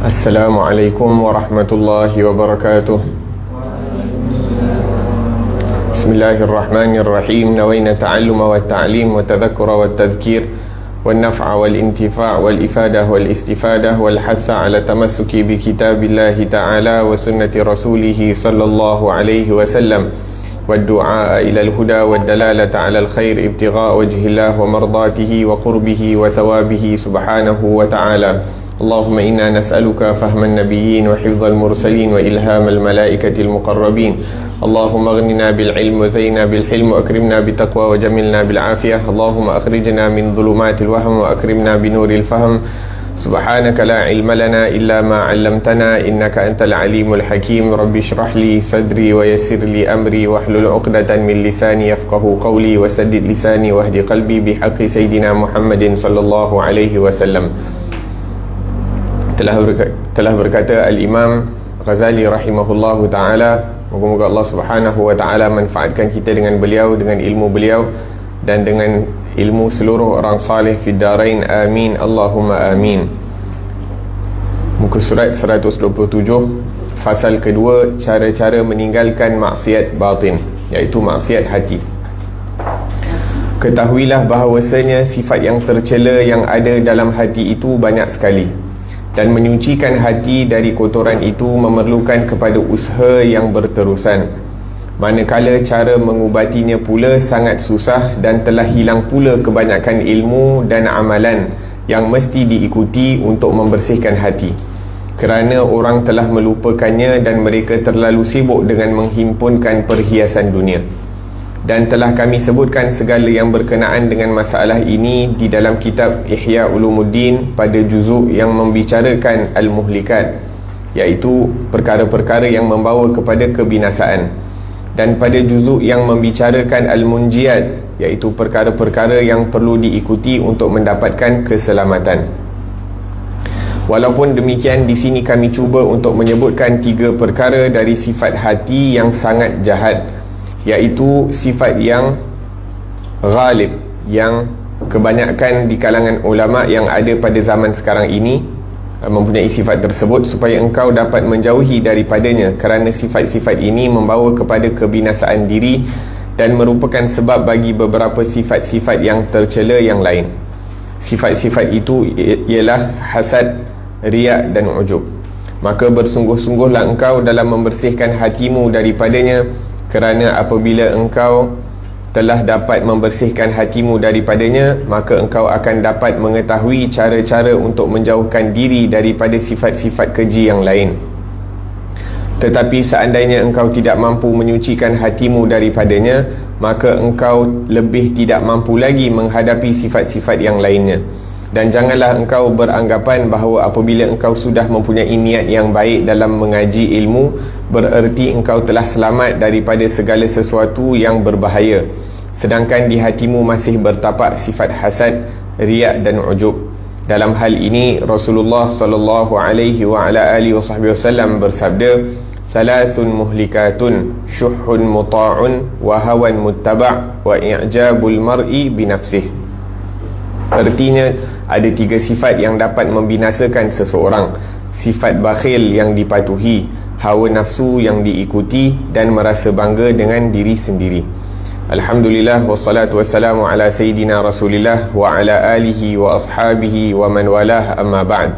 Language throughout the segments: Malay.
Assalamualaikum warahmatullahi wabarakatuh. Bismillahirrahmanirrahim. Nawayna ta'alluma wa ta'lim wa tadhakkura wa tadhkir wa naf'a wal intifa' wal ifadah wal istifadah wal hatha ala tamassuki bi kitabillahi ta'ala wa sunnati rasulihi sallallahu alaihi wasallam wa du'a ila al-huda wa dalalata ala al-khair ibtigha' wajhillah wa mardatihi wa qurbihi wa thawabihi subhanahu wa ta'ala. Allahumma inna nas'aluka fahman nabiyyin wa hifdhal mursalin wa ilhamal malaikatil muqarrabin. Allahumma aghnina bil ilm wa zayyina bil hilm wa akrimna bit taqwa wa jamilna bil afiyah. Allahumma akhrijna min dhulumatil wahm wa akrimna bi nuril fahm. Subhanaka la ilma lana illa ma 'allamtana innaka antal alimul hakim. Rabbi shrah li sadri wa yassir li amri wahlul 'uqdatan min lisani yafqahu qawli wa saddid lisani wahdi qalbi bihaqqi sayidina Muhammadin sallallahu alaihi wasallam. Telah berkata Al-Imam Ghazali rahimahullahu ta'ala, moga-moga Allah subhanahu wa ta'ala manfaatkan kita dengan beliau, dengan ilmu beliau dan dengan ilmu seluruh orang salih fid darain, amin Allahumma amin. Muka surat 127, fasal kedua, cara-cara meninggalkan maksiat batin, iaitu maksiat hati. Ketahuilah bahawasanya sifat yang tercela yang ada dalam hati itu banyak sekali, dan menyucikan hati dari kotoran itu memerlukan kepada usaha yang berterusan, manakala cara mengubatinya pula sangat susah dan telah hilang pula kebanyakan ilmu dan amalan yang mesti diikuti untuk membersihkan hati, kerana orang telah melupakannya dan mereka terlalu sibuk dengan menghimpunkan perhiasan dunia. Dan telah kami sebutkan segala yang berkenaan dengan masalah ini di dalam kitab Ihya Ulumuddin pada juzuk yang membicarakan Al-Muhlikat, iaitu perkara-perkara yang membawa kepada kebinasaan, dan pada juzuk yang membicarakan Al-Munjiyat, iaitu perkara-perkara yang perlu diikuti untuk mendapatkan keselamatan. Walaupun demikian, di sini kami cuba untuk menyebutkan 3 perkara dari sifat hati yang sangat jahat, iaitu sifat yang ghalib, yang kebanyakan di kalangan ulama yang ada pada zaman sekarang ini mempunyai sifat tersebut, supaya engkau dapat menjauhi daripadanya, kerana sifat-sifat ini membawa kepada kebinasaan diri dan merupakan sebab bagi beberapa sifat-sifat yang tercela yang lain. Sifat-sifat itu ialah hasad, riak dan ujub. Maka bersungguh-sungguhlah engkau dalam membersihkan hatimu daripadanya, kerana apabila engkau telah dapat membersihkan hatimu daripadanya, maka engkau akan dapat mengetahui cara-cara untuk menjauhkan diri daripada sifat-sifat keji yang lain. Tetapi seandainya engkau tidak mampu menyucikan hatimu daripadanya, maka engkau lebih tidak mampu lagi menghadapi sifat-sifat yang lainnya. Dan janganlah engkau beranggapan bahawa apabila engkau sudah mempunyai niat yang baik dalam mengaji ilmu, bererti engkau telah selamat daripada segala sesuatu yang berbahaya, sedangkan di hatimu masih bertapak sifat hasad, riak dan ujub. Dalam hal ini Rasulullah sallallahu alaihi wa ala alihi wasallam bersabda, "Thalathun muhlikatun, syuhhun muta'un, wa hawan muttaba' wa i'jabul mar'i binafsih." Artinya, ada 3 sifat yang dapat membinasakan seseorang: sifat bakhil yang dipatuhi, hawa nafsu yang diikuti, dan merasa bangga dengan diri sendiri. Alhamdulillah, wassalatu wassalamu ala sayyidina Rasulillah wa ala alihi wa ashabihi wa man walah, amma ba'd.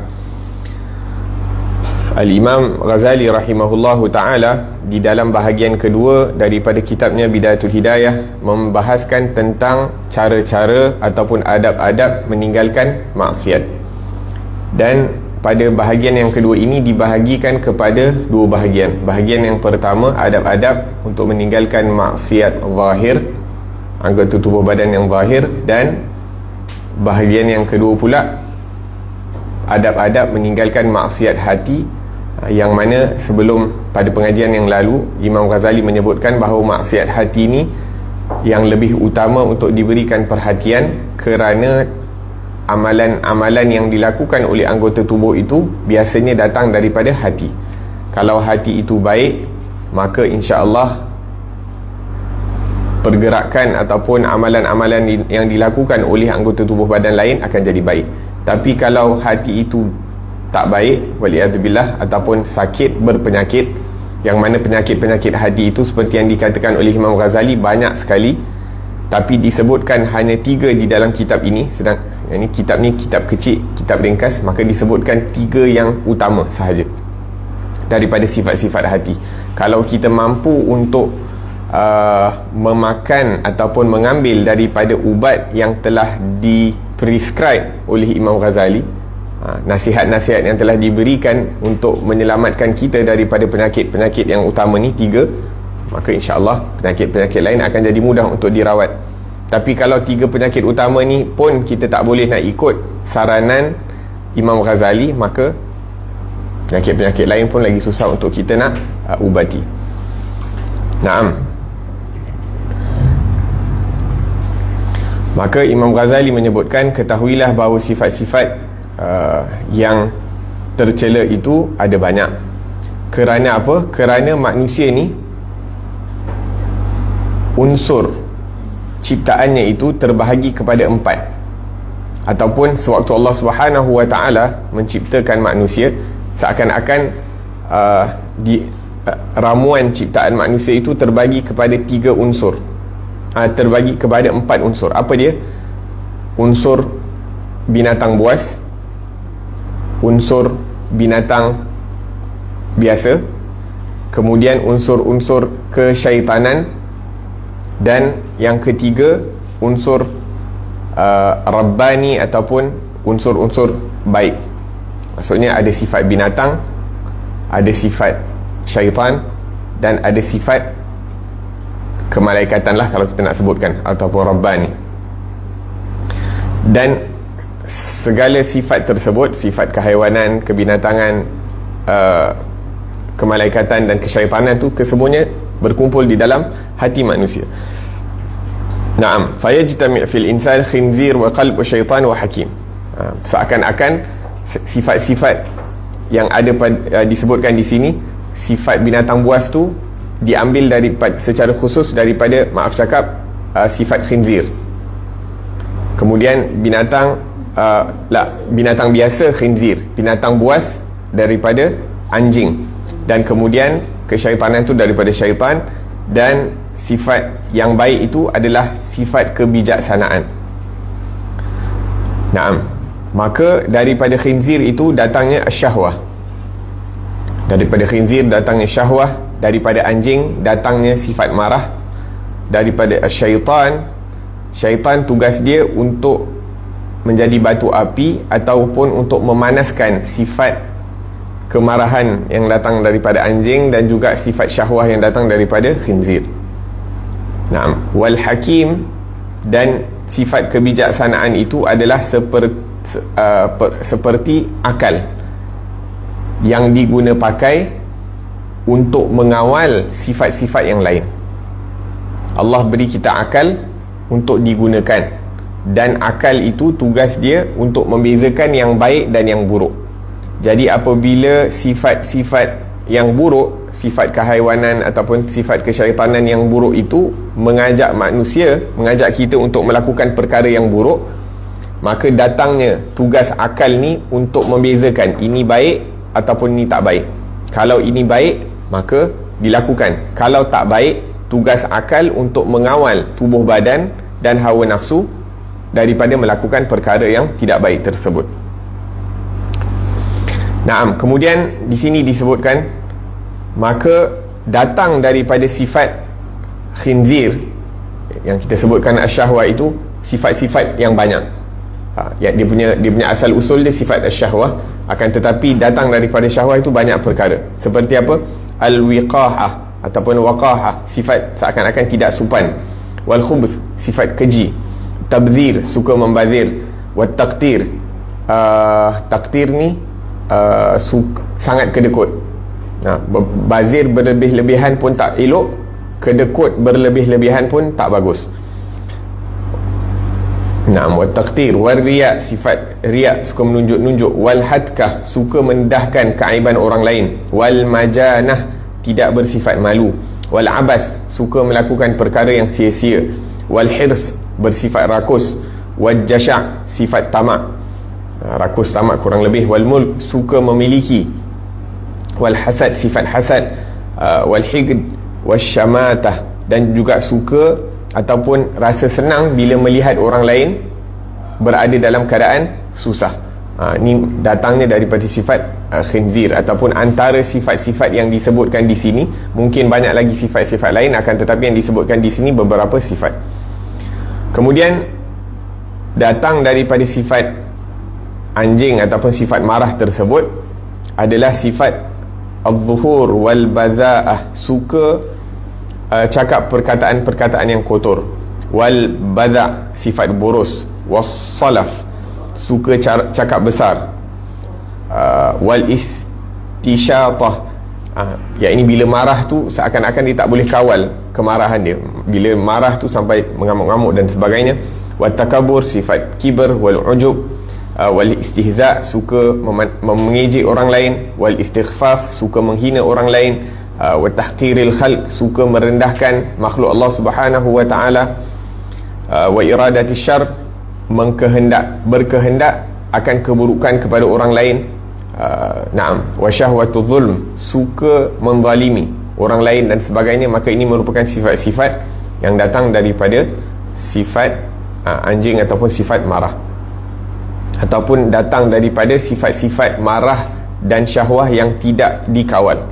Al-Imam Ghazali rahimahullahu ta'ala di dalam bahagian kedua daripada kitabnya Bidayatul Hidayah membahaskan tentang cara-cara ataupun adab-adab meninggalkan maksiat. Dan pada bahagian yang kedua ini dibahagikan kepada 2 bahagian. Bahagian yang pertama, adab-adab untuk meninggalkan maksiat zahir, anggota tubuh badan yang zahir, dan bahagian yang kedua pula adab-adab meninggalkan maksiat hati, yang mana sebelum pada pengajian yang lalu Imam Ghazali menyebutkan bahawa maksiat hati ini yang lebih utama untuk diberikan perhatian, kerana amalan-amalan yang dilakukan oleh anggota tubuh itu biasanya datang daripada hati. Kalau hati itu baik, maka insya-Allah pergerakan ataupun amalan-amalan yang dilakukan oleh anggota tubuh badan lain akan jadi baik. Tapi kalau hati itu tak baik, waliyadzubillah, ataupun sakit berpenyakit, yang mana penyakit-penyakit hati itu seperti yang dikatakan oleh Imam Ghazali banyak sekali, tapi disebutkan hanya 3 di dalam kitab ini. Sedang ini kitab ni kitab kecil, kitab ringkas, maka disebutkan 3 yang utama sahaja daripada sifat-sifat hati. Kalau kita mampu untuk memakan ataupun mengambil daripada ubat yang telah diprescribe oleh Imam Ghazali, nasihat-nasihat yang telah diberikan untuk menyelamatkan kita daripada penyakit-penyakit yang utama ni 3, maka insya-Allah penyakit-penyakit lain akan jadi mudah untuk dirawat. Tapi kalau 3 penyakit utama ni pun kita tak boleh nak ikut saranan Imam Ghazali, maka penyakit-penyakit lain pun lagi susah untuk kita nak ubati. Naam. Maka Imam Ghazali menyebutkan, ketahuilah bahawa sifat-sifat yang tercela itu ada banyak. Kerana apa? Kerana manusia ni unsur ciptaannya itu terbahagi kepada 4, ataupun sewaktu Allah Subhanahu Wa Taala menciptakan manusia, seakan-akan ramuan ciptaan manusia itu terbagi kepada 3 unsur, terbagi kepada 4 unsur. Apa dia? Unsur binatang buas, unsur binatang biasa, kemudian unsur-unsur kesyaitanan, dan yang ketiga unsur Rabbani ataupun unsur-unsur baik. Maksudnya ada sifat binatang, ada sifat syaitan, dan ada sifat kemalaikatan lah kalau kita nak sebutkan, ataupun Rabbani. Dan segala sifat tersebut, sifat kehaiwanan, kebinatangan, kemalaikatan dan kesyaitanan tu kesemuanya berkumpul di dalam hati manusia. Naam, fayajtami' fil insan khinzir wa qalb wa syaitan wa hakim. Seakan-akan sifat-sifat yang ada disebutkan di sini, sifat binatang buas tu diambil daripada, secara khusus daripada, maaf cakap, sifat khinzir. Kemudian binatang binatang biasa khinzir, binatang buas daripada anjing, dan kemudian kesyaitanan itu daripada syaitan, dan sifat yang baik itu adalah sifat kebijaksanaan. Naam. Maka daripada khinzir itu datangnya syahwah, daripada khinzir datangnya syahwah, daripada anjing datangnya sifat marah, daripada syaitan, syaitan tugas dia untuk menjadi batu api ataupun untuk memanaskan sifat kemarahan yang datang daripada anjing, dan juga sifat syahwah yang datang daripada khinzir. Naam. Wal hakim, dan sifat kebijaksanaan itu adalah seperti akal yang diguna pakai untuk mengawal sifat-sifat yang lain. Allah beri kita akal untuk digunakan, dan akal itu tugas dia untuk membezakan yang baik dan yang buruk. Jadi apabila sifat-sifat yang buruk, sifat kehaiwanan ataupun sifat kesyaitanan yang buruk itu mengajak manusia, mengajak kita untuk melakukan perkara yang buruk, maka datangnya tugas akal ni untuk membezakan ini baik ataupun ini tak baik. Kalau ini baik, maka dilakukan. Kalau tak baik, tugas akal untuk mengawal tubuh badan dan hawa nafsu daripada melakukan perkara yang tidak baik tersebut. Naam, kemudian di sini disebutkan, maka datang daripada sifat khinzir yang kita sebutkan asyahwah itu sifat-sifat yang banyak. Dia punya asal usul dia sifat asyahwah, akan tetapi datang daripada syahwah itu banyak perkara. Seperti apa? Al-wiqahah ataupun waqahah, sifat seakan-akan tidak sopan. Wal khubuth, sifat keji. Tabdzir, suka membazir. Wat taqtir, taktir ni sangat kedekut. Bazir berlebih-lebihan pun tak elok, kedekut berlebih-lebihan pun tak bagus. Naam, wa taqtir, wal riya, sifat riya, suka menunjuk-nunjuk. Wal hadkah, suka mendahkan keaiban orang lain. Wal majanah, tidak bersifat malu. Wal abath, suka melakukan perkara yang sia-sia. Wal hirs, bersifat rakus. Wal jasha', sifat tamak. rakus tamak kurang lebih. Wal mulk, suka memiliki. Wal hasad, sifat hasad. Wal higd wasyamatah, dan juga suka ataupun rasa senang bila melihat orang lain berada dalam keadaan susah. Ini datangnya daripada sifat khinzir, ataupun antara sifat-sifat yang disebutkan di sini. Mungkin banyak lagi sifat-sifat lain, akan tetapi yang disebutkan di sini beberapa sifat. Kemudian datang daripada sifat anjing ataupun sifat marah tersebut adalah sifat al-zuhur wal badha'ah, suka cakap perkataan-perkataan yang kotor. Wal badha', sifat boros. Was salaf, suka cakap besar. Wal istishatah, ini bila marah tu seakan-akan dia tak boleh kawal kemarahan dia, bila marah tu sampai mengamuk-ngamuk dan sebagainya. Wat takabur, sifat kibar. Wal ujub, wal istihza', suka mengejek orang lain. Wal istighfaf, suka menghina orang lain. Wa tahqiril khalq, suka merendahkan makhluk Allah Subhanahu wa taala. Wa iradati syarr, berkehendak akan keburukan kepada orang lain. Wa syahwatu zulm, suka menzalimi orang lain dan sebagainya. Maka ini merupakan sifat-sifat yang datang daripada sifat anjing ataupun sifat marah, ataupun datang daripada sifat-sifat marah dan syahwah yang tidak dikawal.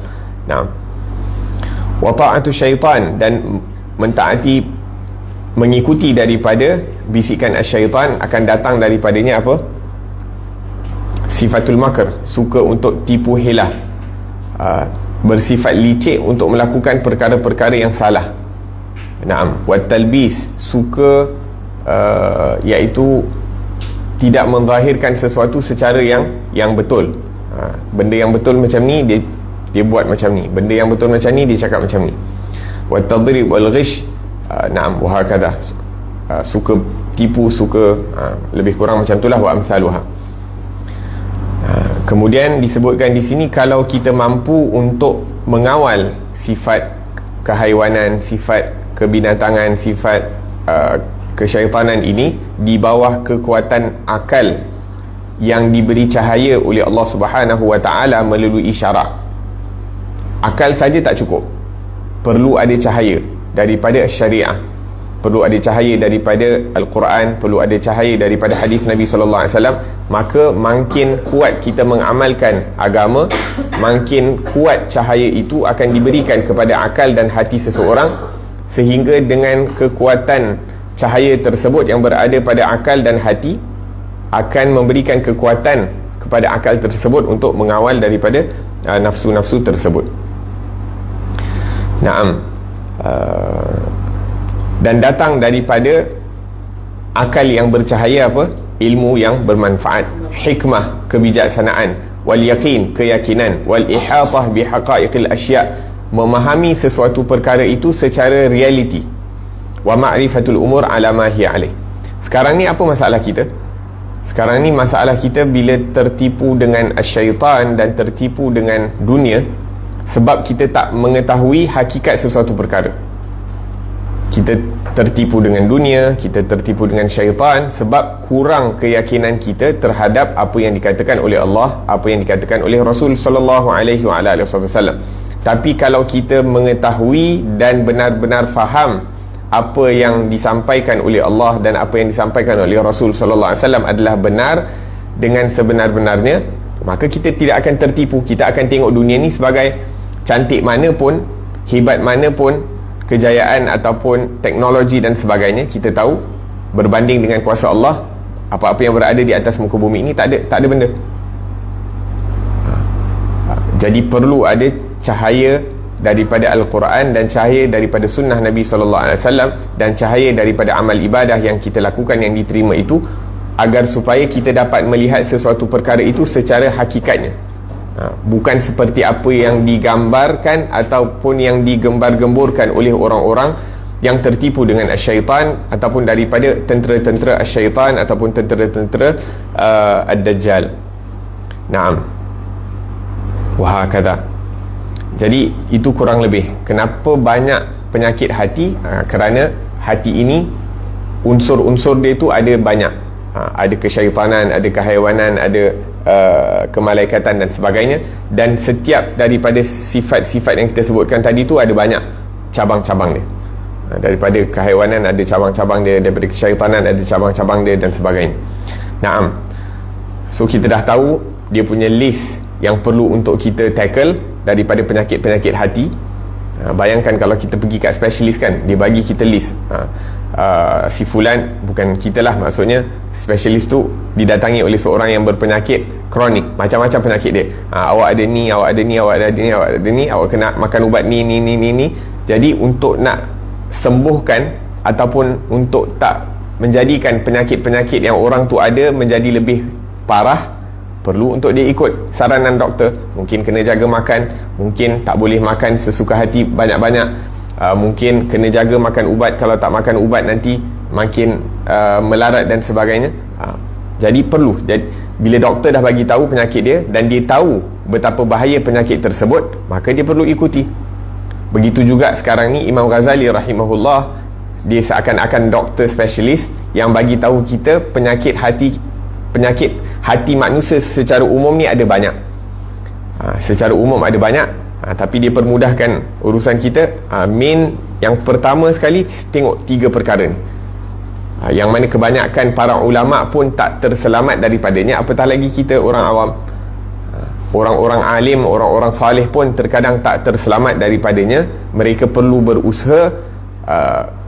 Wa ta'atu syaitan, dan mengikuti daripada bisikan syaitan, akan datang daripadanya apa? Sifatul makr, suka untuk tipu helah, bersifat licik untuk melakukan perkara-perkara yang salah. Wa talbis, suka iaitu tidak menzahirkan sesuatu secara yang betul. Benda yang betul macam ni dia buat macam ni, benda yang betul macam ni dia cakap macam ni. Wa tadrib wal ghish, wa hakadha, suka tipu, suka lebih kurang macam itulah. Wa amsaluha. Kemudian disebutkan di sini, kalau kita mampu untuk mengawal sifat kehaiwanan, sifat kebinatangan, sifat kesyaitanan ini di bawah kekuatan akal yang diberi cahaya oleh Allah Subhanahu wa taala melalui syarak. Akal saja tak cukup, perlu ada cahaya daripada syariah, perlu ada cahaya daripada Al-Quran, perlu ada cahaya daripada hadis Nabi sallallahu alaihi wasallam. Maka makin kuat kita mengamalkan agama, makin kuat cahaya itu akan diberikan kepada akal dan hati seseorang, sehingga dengan kekuatan cahaya tersebut yang berada pada akal dan hati akan memberikan kekuatan kepada akal tersebut untuk mengawal daripada nafsu-nafsu tersebut. Dan datang daripada akal yang bercahaya apa? Ilmu yang bermanfaat, hikmah, kebijaksanaan. Wal yaqin, keyakinan. Wal ihatah bihaqaiqil asya', memahami sesuatu perkara itu secara realiti. Wa ma'rifatul umur ala ma hiya alaih. Sekarang ni apa masalah kita? Sekarang ni masalah kita bila tertipu dengan syaitan dan tertipu dengan dunia, sebab kita tak mengetahui hakikat sesuatu perkara. Kita tertipu dengan dunia, kita tertipu dengan syaitan sebab kurang keyakinan kita terhadap apa yang dikatakan oleh Allah, apa yang dikatakan oleh Rasul sallallahu alaihi wasallam. Tapi kalau kita mengetahui dan benar-benar faham apa yang disampaikan oleh Allah dan apa yang disampaikan oleh Rasul sallallahu alaihi wasallam adalah benar dengan sebenar-benarnya, maka kita tidak akan tertipu. Kita akan tengok dunia ni sebagai cantik mana pun, hebat mana pun, kejayaan ataupun teknologi dan sebagainya, kita tahu berbanding dengan kuasa Allah, apa-apa yang berada di atas muka bumi ini tak ada benda. Jadi perlu ada cahaya daripada Al-Quran dan cahaya daripada sunnah Nabi SAW dan cahaya daripada amal ibadah yang kita lakukan yang diterima itu, agar supaya kita dapat melihat sesuatu perkara itu secara hakikatnya, bukan seperti apa yang digambarkan ataupun yang digembar-gemburkan oleh orang-orang yang tertipu dengan syaitan, ataupun daripada tentera-tentera syaitan ataupun tentera-tentera ad-dajjal. Naam. Wa hakadha. Jadi itu kurang lebih kenapa banyak penyakit hati, kerana hati ini unsur-unsur dia itu ada banyak. ada kesyaitanan, ada kehaiwanan, ada kemalaikatan dan sebagainya. Dan setiap daripada sifat-sifat yang kita sebutkan tadi tu ada banyak cabang-cabang dia. Daripada kehaiwanan ada cabang-cabang dia, daripada kesyaitanan ada cabang-cabang dia dan sebagainya. Naam. So kita dah tahu dia punya list yang perlu untuk kita tackle daripada penyakit-penyakit hati. Bayangkan kalau kita pergi kat specialist kan, dia bagi kita list. Si fulan, bukan kita lah, maksudnya specialist tu didatangi oleh seorang yang berpenyakit kronik, macam-macam penyakit dia. Awak ada ni, awak ada ni, awak ada ni, awak ada ni, awak kena makan ubat ni. Jadi untuk nak sembuhkan ataupun untuk tak menjadikan penyakit-penyakit yang orang tu ada menjadi lebih parah, perlu untuk dia ikut saranan doktor. Mungkin kena jaga makan, mungkin tak boleh makan sesuka hati banyak-banyak, mungkin kena jaga makan ubat, kalau tak makan ubat nanti makin melarat dan sebagainya. Jadi perlu, bila doktor dah bagi tahu penyakit dia dan dia tahu betapa bahaya penyakit tersebut, maka dia perlu ikuti. Begitu juga sekarang ni Imam Ghazali rahimahullah, dia seakan-akan doktor spesialis yang bagi tahu kita penyakit hati manusia secara umum ni ada banyak. Secara umum ada banyak, tapi dia permudahkan urusan kita. Main yang pertama sekali, tengok 3 perkara ni, yang mana kebanyakan para ulama pun tak terselamat daripadanya, apatah lagi kita orang awam. Orang-orang alim, orang-orang salih pun terkadang tak terselamat daripadanya. Mereka perlu berusaha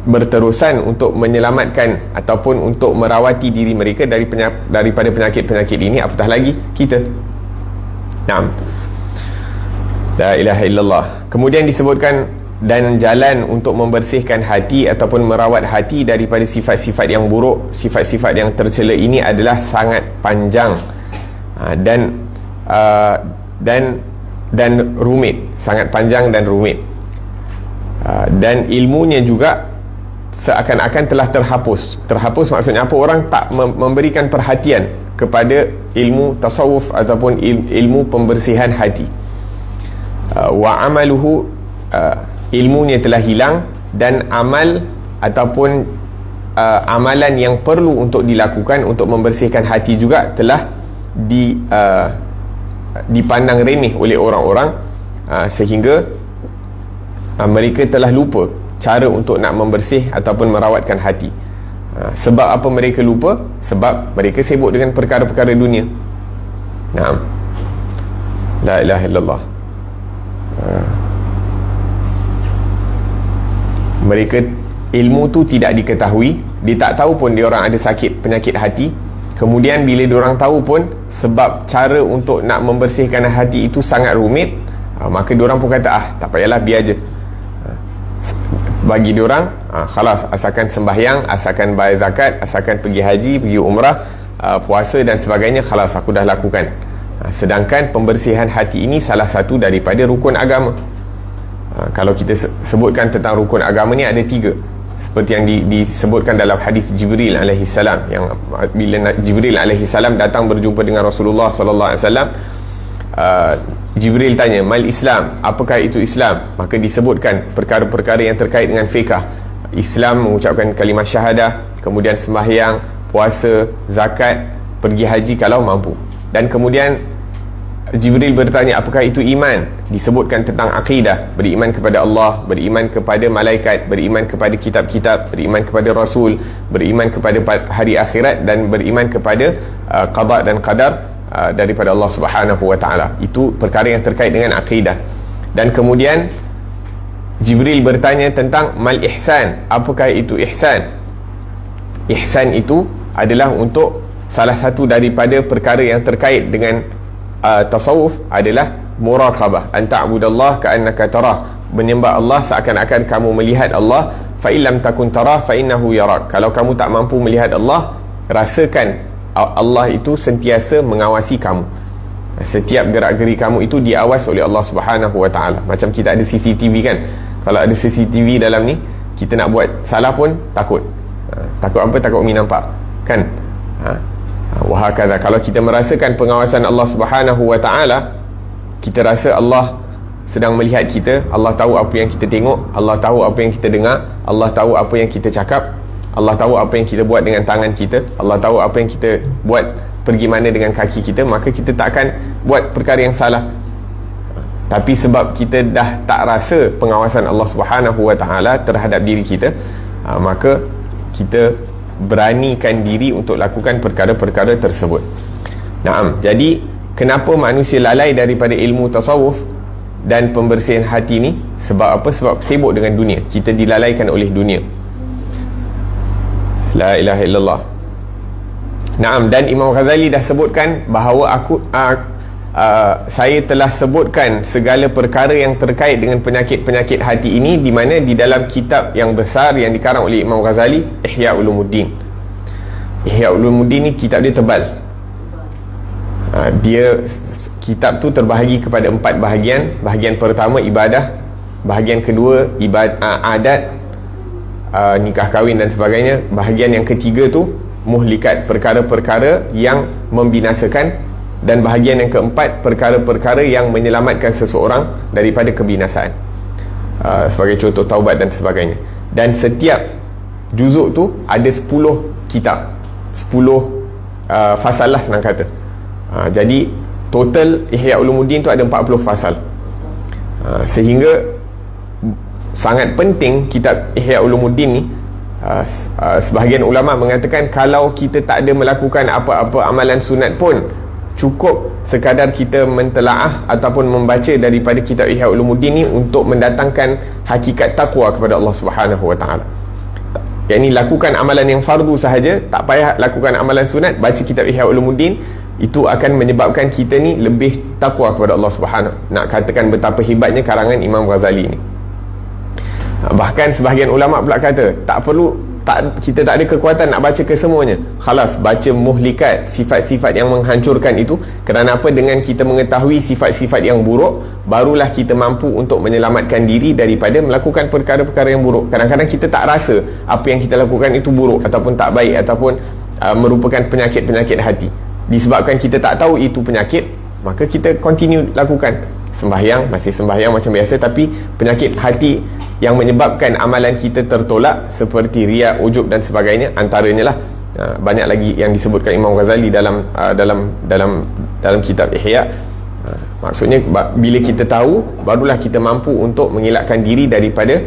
berterusan untuk menyelamatkan ataupun untuk merawati diri mereka daripada penyakit-penyakit ini, apatah lagi kita. Naam. La ilaha illallah. Kemudian disebutkan, dan jalan untuk membersihkan hati ataupun merawat hati daripada sifat-sifat yang buruk, sifat-sifat yang tercela ini adalah sangat panjang dan rumit, sangat panjang dan rumit. Dan ilmunya juga seakan-akan telah terhapus maksudnya apa? Orang tak memberikan perhatian kepada ilmu tasawuf ataupun ilmu pembersihan hati. Wa amaluhu, ilmunya telah hilang, dan amal ataupun amalan yang perlu untuk dilakukan untuk membersihkan hati juga telah dipandang remeh oleh orang-orang, sehingga mereka telah lupa cara untuk nak membersih ataupun merawatkan hati. Sebab apa mereka lupa? Sebab mereka sibuk dengan perkara-perkara dunia. Naam. La ilaha illallah. Mereka, ilmu tu tidak diketahui, dia tak tahu pun dia orang ada sakit penyakit hati. Kemudian bila diorang tahu pun, sebab cara untuk nak membersihkan hati itu sangat rumit, maka diorang pun kata, tak payahlah, biar je. Bagi diorang, khalas, asalkan sembahyang, asalkan bayar zakat, asalkan pergi haji, pergi umrah, puasa dan sebagainya, khalas, aku dah lakukan. Sedangkan pembersihan hati ini salah satu daripada rukun agama. Kalau kita sebutkan tentang rukun agama ni ada 3, seperti yang disebutkan dalam hadis Jibril alaihi salam, yang bila Jibril alaihi salam datang berjumpa dengan Rasulullah sallallahu alaihi wasallam, Jibril tanya, mal Islam, apakah itu Islam? Maka disebutkan perkara-perkara yang terkait dengan fiqh. Islam mengucapkan kalimah syahadah, kemudian sembahyang, puasa, zakat, pergi haji kalau mampu. Dan kemudian Jibril bertanya, apakah itu iman? Disebutkan tentang akidah, beriman kepada Allah, beriman kepada malaikat, beriman kepada kitab-kitab, beriman kepada Rasul, beriman kepada hari akhirat, dan beriman kepada qada dan qadar daripada Allah Subhanahu wa ta'ala. Itu perkara yang terkait dengan akidah. Dan kemudian Jibril bertanya tentang mal ihsan, apakah itu ihsan? Ihsan itu adalah untuk salah satu daripada perkara yang terkait dengan tasawuf adalah muraqabah, an ta'budallah ka'annaka tarah, menyembah Allah seakan-akan kamu melihat Allah. Fa illam takun tarah fa innahu yarak. Kalau kamu tak mampu melihat Allah, rasakan Allah itu sentiasa mengawasi kamu. Setiap gerak-geri kamu itu diawas oleh Allah Subhanahu wa ta'ala. Macam kita ada CCTV kan, kalau ada CCTV dalam ni, kita nak buat salah pun takut. Takut apa? Takut Umi nampak kan. Wahakadha, kalau kita merasakan pengawasan Allah Subhanahu wa ta'ala, kita rasa Allah sedang melihat kita, Allah tahu apa yang kita tengok, Allah tahu apa yang kita dengar, Allah tahu apa yang kita cakap, Allah tahu apa yang kita buat dengan tangan kita, Allah tahu apa yang kita buat pergi mana dengan kaki kita, maka kita tak akan buat perkara yang salah. Tapi sebab kita dah tak rasa pengawasan Allah Subhanahu Wa Taala terhadap diri kita, maka kita beranikan diri untuk lakukan perkara-perkara tersebut. Naam, jadi kenapa manusia lalai daripada ilmu tasawuf dan pembersihan hati ni? Sebab apa? Sebab sibuk dengan dunia. Kita dilalaikan oleh dunia. La ilaha illallah. Naam, dan Imam Ghazali dah sebutkan bahawa saya telah sebutkan segala perkara yang terkait dengan penyakit-penyakit hati ini, di mana di dalam kitab yang besar yang dikarang oleh Imam Ghazali, Ihya Ulumuddin. Ihya Ulumuddin ni kitab dia tebal. Kitab tu terbahagi kepada 4 bahagian. Bahagian pertama ibadah, bahagian kedua adat, nikah kahwin dan sebagainya. Bahagian yang ketiga tu muhlikat, perkara-perkara yang membinasakan, dan bahagian yang keempat perkara-perkara yang menyelamatkan seseorang daripada kebinasaan, sebagai contoh taubat dan sebagainya. Dan setiap juzuk tu ada 10 kitab, 10 fasal lah senang kata. Jadi total Ihya Ulumuddin tu ada 40 fasal. Sehingga sangat penting kitab Ihya Ulumuddin ni. Sebahagian ulama mengatakan kalau kita tak ada melakukan apa-apa amalan sunat pun, cukup sekadar kita mentelaah ataupun membaca daripada kitab Ihya Ulumuddin ni untuk mendatangkan hakikat takwa kepada Allah Subhanahu Wa Taala. Yang ni lakukan amalan yang fardu sahaja, tak payah lakukan amalan sunat, baca kitab Ihya Ulumuddin, itu akan menyebabkan kita ni lebih takwa kepada Allah Subhanahu. Nak katakan betapa hebatnya karangan Imam Ghazali ni. Bahkan sebahagian ulama pula kata kita tak ada kekuatan nak baca kesemuanya. Khalas, baca muhlikat, sifat-sifat yang menghancurkan itu. Kerana apa? Dengan kita mengetahui sifat-sifat yang buruk, barulah kita mampu untuk menyelamatkan diri daripada melakukan perkara-perkara yang buruk. Kadang-kadang kita tak rasa apa yang kita lakukan itu buruk ataupun tak baik ataupun merupakan penyakit-penyakit hati. Disebabkan kita tak tahu itu penyakit, maka kita continue lakukan sembahyang, masih sembahyang macam biasa, tapi penyakit hati yang menyebabkan amalan kita tertolak seperti riya, ujub dan sebagainya, antaranya lah. Banyak lagi yang disebutkan Imam Ghazali dalam kitab Ihya. Maksudnya bila kita tahu, barulah kita mampu untuk mengelakkan diri daripada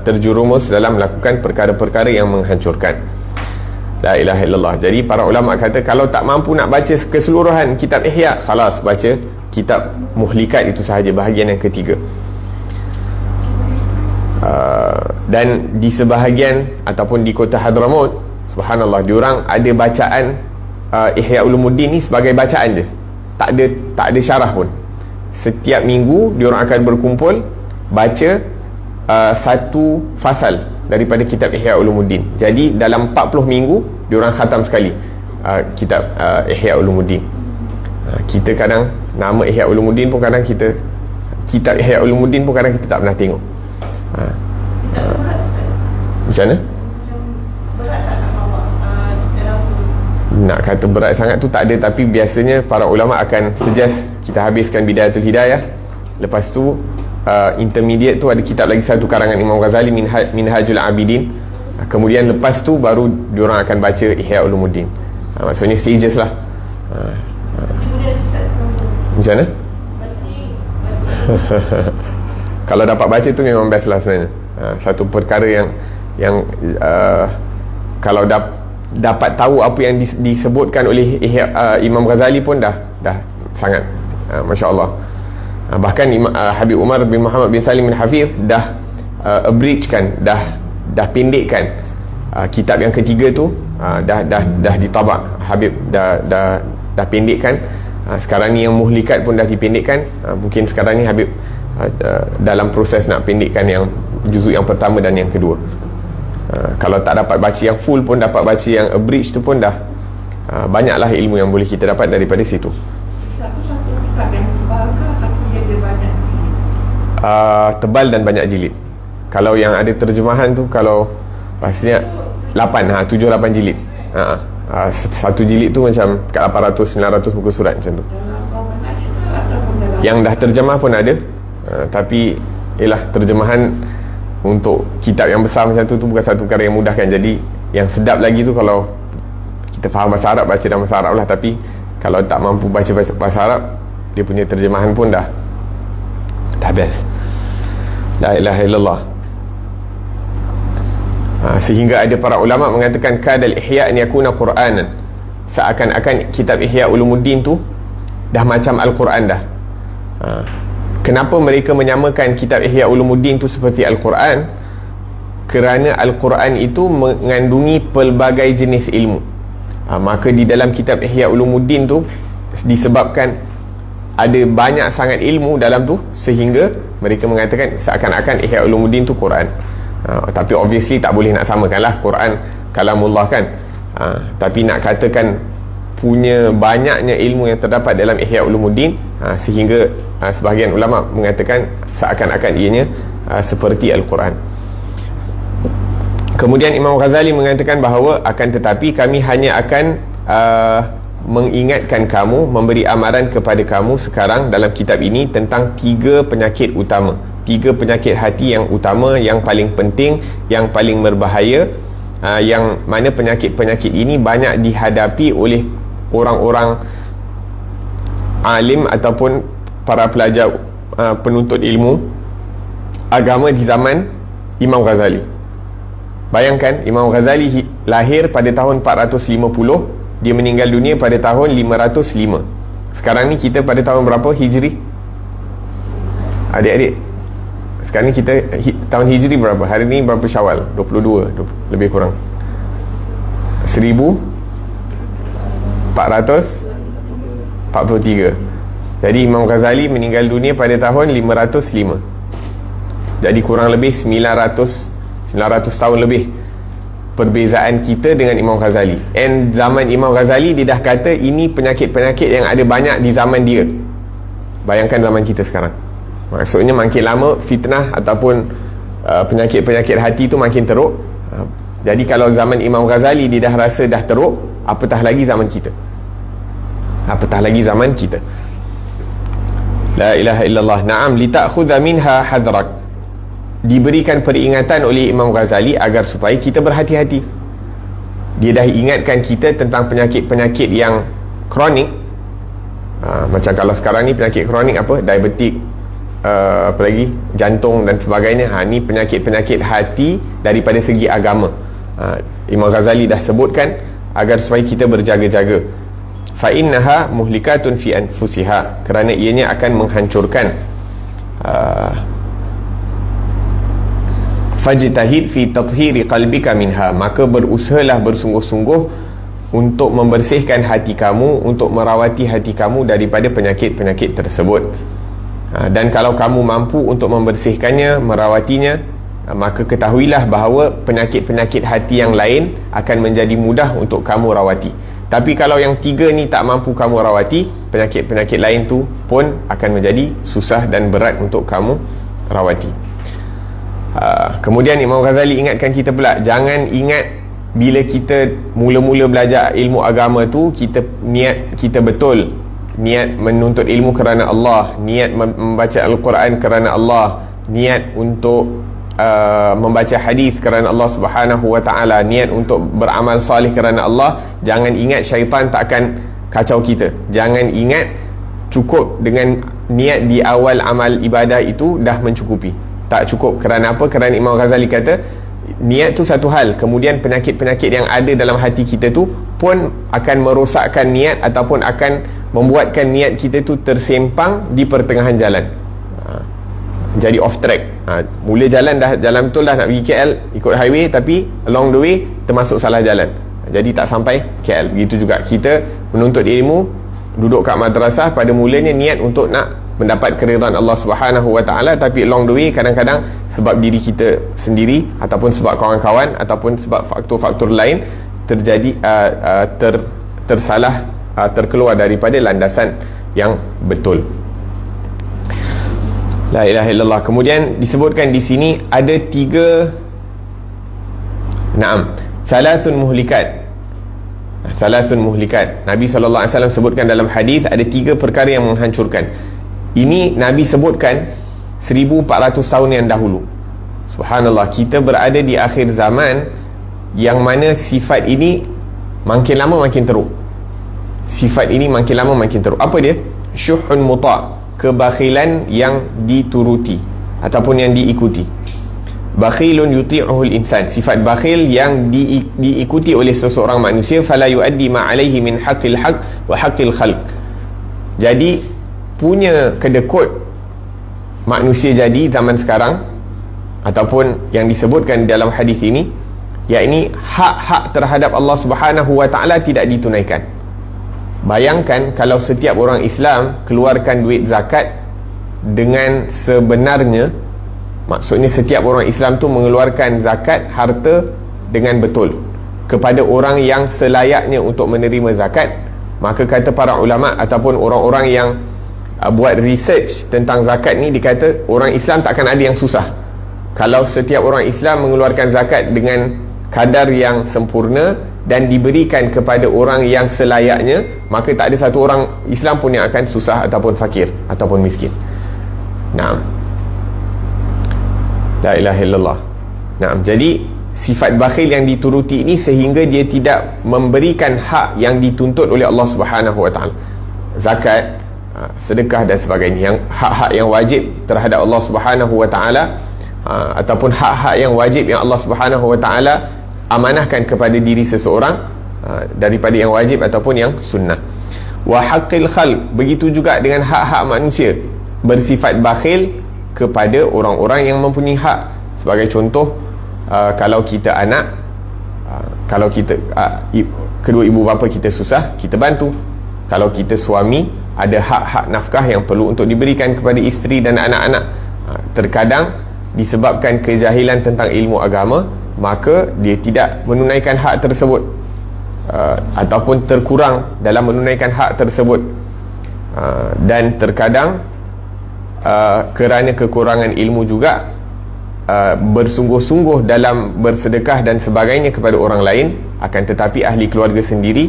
terjerumus dalam melakukan perkara-perkara yang menghancurkan. La ilaha illallah. Jadi para ulama kata kalau tak mampu nak baca keseluruhan kitab Ihya, khalas baca kitab muhlikat itu sahaja, bahagian yang ketiga. Dan di sebahagian ataupun di kota Hadramaut, subhanallah, diorang ada bacaan Ihya Ulumuddin ni sebagai bacaan je, tak ada syarah pun. Setiap minggu diorang akan berkumpul baca satu fasal daripada kitab Ihya Ulumuddin. Jadi dalam 40 minggu diorang khatam sekali kitab Ihya Ulumuddin. Kita kadang nama Ihya Ulumuddin pun kadang kita, kitab Ihya Ulumuddin pun kadang kita tak pernah tengok. Macam mana? Nak kata berat sangat tu tak ada, tapi biasanya para ulama akan suggest kita habiskan Bidayatul Hidayah, lepas tu intermediate tu ada kitab lagi satu karangan Imam Ghazali, Minhajul Abidin, kemudian lepas tu baru diorang akan baca Ihya Ulumuddin. Maksudnya stages lah. Macam mana? Kalau dapat baca tu memang best lah sebenarnya. Satu perkara yang kalau dapat tahu apa yang disebutkan oleh Imam Ghazali pun dah sangat Masya Allah. Bahkan Habib Umar bin Muhammad bin Salim bin Hafiz dah abridgekan, dah pendekkan kitab yang ketiga tu, dah ditabak. Habib dah pendekkan. Sekarang ni yang muhlikat pun dah dipendekkan. Mungkin sekarang ni Habib dalam proses nak pendekkan yang juzuk yang pertama dan yang kedua. Kalau tak dapat baca yang full pun dapat baca yang abridge tu pun dah banyaklah ilmu yang boleh kita dapat daripada situ. Tebal dan banyak jilid. Kalau yang ada terjemahan tu, kalau rasanya 7-8 jilid. Satu jilid tu macam kat 800-900 muka surat macam tu. Yang dah terjemah pun ada, tapi terjemahan untuk kitab yang besar macam tu bukan satu perkara yang mudah kan. Jadi Yang sedap lagi tu kalau kita faham bahasa Arab, baca dalam bahasa Arab lah. Tapi kalau tak mampu baca bahasa Arab, dia punya terjemahan pun dah best. La ilaha illallah. Sehingga ada para ulama mengatakan kadal ihya ni yakuna Qur'anan, seakan-akan kitab Ihya Ulumuddin tu dah macam Al-Quran dah. Kenapa mereka menyamakan kitab Ihya Ulumuddin tu seperti Al-Quran? Kerana Al-Quran itu mengandungi pelbagai jenis ilmu. Maka di dalam kitab Ihya Ulumuddin tu, disebabkan ada banyak sangat ilmu dalam tu, sehingga mereka mengatakan seakan-akan Ihya Ulumuddin tu Quran. Tapi obviously tak boleh nak samakan lah, Quran kalamullah kan. Tapi nak katakan punya banyaknya ilmu yang terdapat dalam Ihya Ulumuddin, sehingga sebahagian ulama mengatakan seakan-akan ianya seperti Al-Quran. Kemudian Imam Ghazali mengatakan bahawa akan tetapi kami hanya akan mengingatkan kamu, memberi amaran kepada kamu sekarang dalam kitab ini tentang 3 penyakit utama, 3 penyakit hati yang utama, yang paling penting, yang paling berbahaya, yang mana penyakit-penyakit ini banyak dihadapi oleh orang-orang alim ataupun para pelajar penuntut ilmu agama di zaman Imam Ghazali. Bayangkan, Imam Ghazali lahir pada tahun 450, dia meninggal dunia pada tahun 505. Sekarang ni kita pada tahun berapa Hijri? Adik-adik, sekarang ni kita tahun Hijri berapa? Hari ni berapa Syawal? 22 lebih kurang 1443. Jadi Imam Ghazali meninggal dunia pada tahun 505. Jadi kurang lebih 900 tahun lebih perbezaan kita dengan Imam Ghazali. And zaman Imam Ghazali dia dah kata ini penyakit-penyakit yang ada banyak di zaman dia. Bayangkan zaman kita sekarang. Maksudnya makin lama fitnah ataupun penyakit-penyakit hati tu makin teruk. Jadi kalau zaman Imam Ghazali dia dah rasa dah teruk, apatah lagi zaman kita. Apatah lagi zaman kita. La ilaha illallah. Naam, litakhudha minha hadrak. Diberikan peringatan oleh Imam Ghazali agar supaya kita berhati-hati. Dia dah ingatkan kita tentang penyakit-penyakit yang kronik. Macam kalau sekarang ni penyakit kronik apa? Diabetik, apa lagi? Jantung dan sebagainya. Ni penyakit-penyakit hati daripada segi agama. Imam Ghazali dah sebutkan agar supaya kita berjaga-jaga. Fa innaha muhlikatun fi anfusiha, kerana ianya akan menghancurkan. Fajtahid fi tathhiri qalbika minha, maka berusahalah bersungguh-sungguh untuk membersihkan hati kamu, untuk merawati hati kamu daripada penyakit-penyakit tersebut. Dan kalau kamu mampu untuk membersihkannya, merawatinya, maka ketahuilah bahawa penyakit-penyakit hati yang lain akan menjadi mudah untuk kamu rawati. Tapi kalau yang 3 ni tak mampu kamu rawati, penyakit-penyakit lain tu pun akan menjadi susah dan berat untuk kamu rawati. Kemudian Imam Ghazali ingatkan kita pula, jangan ingat bila kita mula-mula belajar ilmu agama tu, niat kita betul, niat menuntut ilmu kerana Allah, niat membaca Al-Quran kerana Allah, niat untuk membaca hadis kerana Allah Subhanahu wa ta'ala, niat untuk beramal salih kerana Allah. Jangan ingat syaitan tak akan kacau kita. Jangan ingat cukup dengan niat di awal amal ibadah itu dah mencukupi. Tak cukup. Kerana apa? Kerana Imam Ghazali kata niat tu satu hal, kemudian penyakit-penyakit yang ada dalam hati kita tu pun akan merosakkan niat ataupun akan membuatkan niat kita tu tersempang di pertengahan jalan, jadi off track. Mula jalan betul dah nak pergi KL, ikut highway, tapi along the way termasuk salah jalan, jadi tak sampai KL. Begitu juga kita menuntut ilmu, duduk kat madrasah, pada mulanya niat untuk nak mendapat keridhaan Allah Subhanahu wa ta'ala, tapi along the way kadang-kadang sebab diri kita sendiri ataupun sebab kawan-kawan ataupun sebab faktor-faktor lain terjadi tersalah, terkeluar daripada landasan yang betul. La ilaha illallah. Kemudian disebutkan di sini ada 3 salasun muhlikat. Nabi SAW sebutkan dalam hadis ada 3 perkara yang menghancurkan. Ini Nabi sebutkan 1400 tahun yang dahulu. Subhanallah, kita berada di akhir zaman yang mana sifat ini makin lama makin teruk. Sifat ini makin lama makin teruk. Apa dia? Syuhun muta', kebakhilan yang dituruti ataupun yang diikuti. Bakhilun yuti'uhul insan, sifat bakhil yang diikuti oleh seseorang manusia. Fala yuaddi ma alaihi min haqqil haqq wa haqqil khalq. Jadi punya kedekut manusia jadi zaman sekarang, ataupun yang disebutkan dalam hadis ini, yakni hak-hak terhadap Allah Subhanahu wa taala tidak ditunaikan. Bayangkan kalau setiap orang Islam keluarkan duit zakat dengan sebenarnya. Maksudnya setiap orang Islam tu mengeluarkan zakat harta dengan betul kepada orang yang selayaknya untuk menerima zakat. Maka kata para ulama ataupun orang-orang yang buat research tentang zakat ni, dikata orang Islam takkan ada yang susah kalau setiap orang Islam mengeluarkan zakat dengan kadar yang sempurna dan diberikan kepada orang yang selayaknya. Maka tak ada satu orang Islam pun yang akan susah ataupun fakir ataupun miskin. Naam. La ilaha illallah. Naam. Jadi sifat bakhil yang dituruti ini sehingga dia tidak memberikan hak yang dituntut oleh Allah Subhanahu wa taala. Zakat, sedekah dan sebagainya, yang hak-hak yang wajib terhadap Allah Subhanahu wa taala, ataupun hak-hak yang wajib yang Allah Subhanahu wa taala amanahkan kepada diri seseorang, daripada yang wajib ataupun yang sunnah. Wa haqqil khalq, begitu juga dengan hak-hak manusia, bersifat bakhil kepada orang-orang yang mempunyai hak. Sebagai contoh, kalau kita anak, kalau kita kedua ibu bapa kita susah, kita bantu. Kalau kita suami, ada hak-hak nafkah yang perlu untuk diberikan kepada isteri dan anak-anak. Terkadang disebabkan kejahilan tentang ilmu agama, maka dia tidak menunaikan hak tersebut, ataupun terkurang dalam menunaikan hak tersebut. Dan terkadang kerana kekurangan ilmu juga, bersungguh-sungguh dalam bersedekah dan sebagainya kepada orang lain, akan tetapi ahli keluarga sendiri,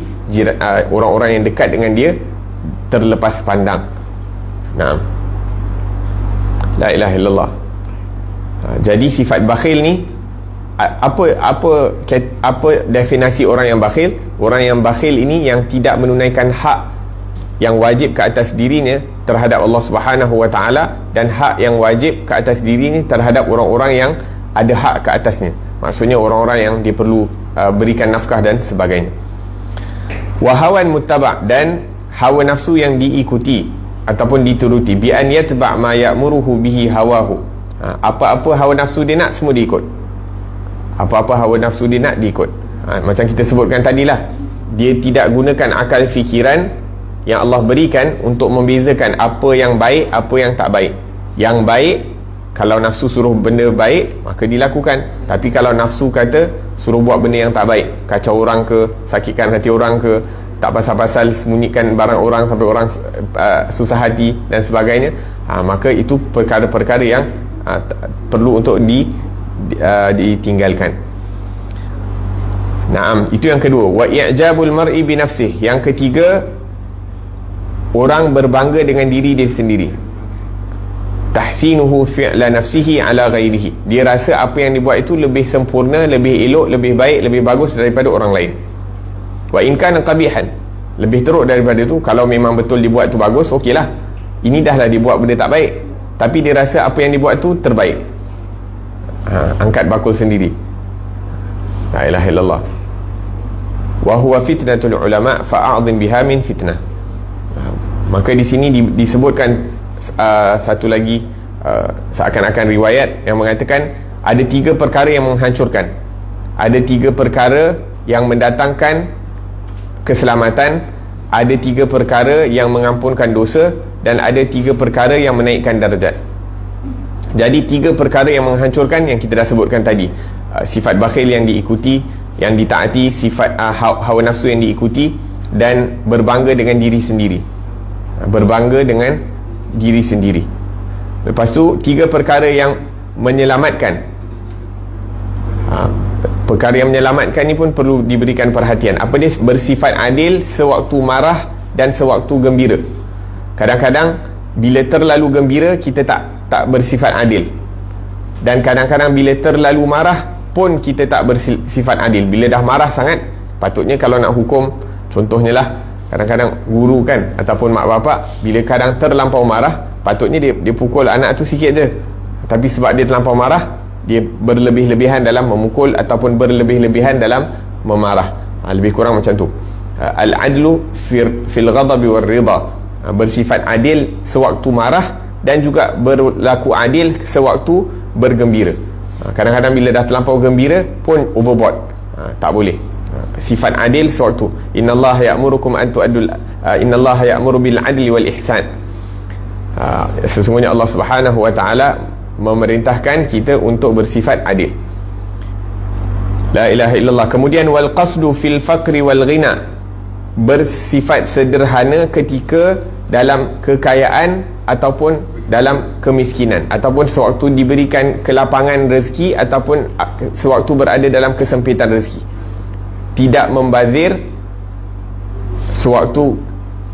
orang-orang yang dekat dengan dia, terlepas pandang. Naam. La ilaha illallah. Jadi sifat bakhil ni, apa definisi orang yang bakhil? Orang yang bakhil ini yang tidak menunaikan hak yang wajib ke atas dirinya terhadap Allah Subhanahu wa taala, dan hak yang wajib ke atas dirinya terhadap orang-orang yang ada hak ke atasnya. Maksudnya orang-orang yang dia perlu berikan nafkah dan sebagainya. Wa hawan muttaba', dan hawa nafsu yang diikuti ataupun dituruti. Bi an yatba' ma ya'muruhu bihi hawahu. Apa-apa hawa nafsu dia nak, semua diikut. Apa-apa hawa nafsu dia nak, diikut. Macam kita sebutkan tadilah, dia tidak gunakan akal fikiran yang Allah berikan untuk membezakan apa yang baik, apa yang tak baik. Yang baik, kalau nafsu suruh benda baik, maka dilakukan. Tapi kalau nafsu kata suruh buat benda yang tak baik, kacau orang ke, sakitkan hati orang ke, tak pasal-pasal sembunyikan barang orang sampai orang susah hati dan sebagainya, maka itu perkara-perkara yang perlu untuk ditinggalkan. Naam, itu yang kedua. Wa i'jabul mar'i bi nafsihi. Yang ketiga, orang berbangga dengan diri dia sendiri. Tahsinuhu fi'la nafsihi ala ghairihi. Dia rasa apa yang dibuat itu lebih sempurna, lebih elok, lebih baik, lebih bagus daripada orang lain. Wa in kana qabihan, lebih teruk daripada itu. Kalau memang betul dibuat tu bagus, okeylah. Ini dah lah dibuat benda tak baik, tapi dia rasa apa yang dibuat tu terbaik. Angkat bakul sendiri. La ilaha illallah. Wa huwa fitnatul ulama fa'adhim biha min fitnah. Maka di sini disebutkan satu lagi seakan-akan riwayat yang mengatakan ada 3 perkara yang menghancurkan, ada 3 perkara yang mendatangkan keselamatan, ada 3 perkara yang mengampunkan dosa, dan ada 3 perkara yang menaikkan darjat. Jadi 3 perkara yang menghancurkan yang kita dah sebutkan tadi, sifat bakhil yang diikuti, yang ditaati, sifat hawa nafsu yang diikuti, dan berbangga dengan diri sendiri. Berbangga dengan diri sendiri. Lepas tu 3 perkara yang menyelamatkan. Perkara yang menyelamatkan ni pun perlu diberikan perhatian. Apa dia? Bersifat adil sewaktu marah dan sewaktu gembira. Kadang-kadang bila terlalu gembira kita tak bersifat adil, dan kadang-kadang bila terlalu marah pun kita tak bersifat adil. Bila dah marah sangat, patutnya kalau nak hukum, contohnya lah, kadang-kadang guru kan, ataupun mak bapak, bila kadang terlampau marah, patutnya dia pukul anak tu sikit je. Tapi sebab dia terlampau marah, dia berlebih-lebihan dalam memukul ataupun berlebih-lebihan dalam memarah. Lebih kurang macam tu. Al-adlu fil ghadabi war ridha, bersifat adil sewaktu marah dan juga berlaku adil sewaktu bergembira. Kadang-kadang bila dah terlampau gembira pun overboard, tak boleh. Sifat adil sewaktu. Innallaha ya'murukum an tu'addul innallaha ya'muru bil adli wal ihsan. Sesungguhnya Allah Subhanahu wa taala memerintahkan kita untuk bersifat adil. La ilaha illallah. Kemudian wal qasdu fil faqri wal ghina, bersifat sederhana ketika dalam kekayaan ataupun dalam kemiskinan, ataupun sewaktu diberikan kelapangan rezeki ataupun sewaktu berada dalam kesempitan rezeki. Tidak membazir sewaktu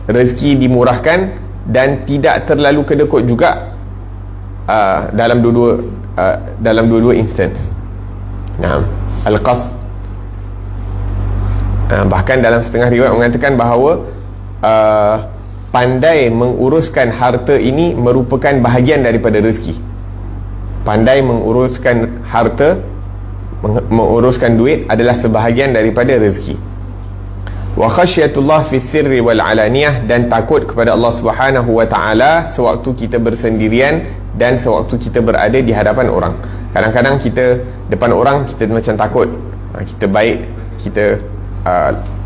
rezeki dimurahkan, dan tidak terlalu kedekut juga dalam dua-dua instance. Al-qasd. Bahkan dalam setengah riwayat mengatakan bahawa pandai menguruskan harta ini merupakan bahagian daripada rezeki. Pandai menguruskan harta, menguruskan duit adalah sebahagian daripada rezeki. Wa khasyatullah fis sirri wal alaniyah, dan takut kepada Allah Subhanahu wa taala sewaktu kita bersendirian dan sewaktu kita berada di hadapan orang. Kadang-kadang kita depan orang kita macam takut, kita baik, kita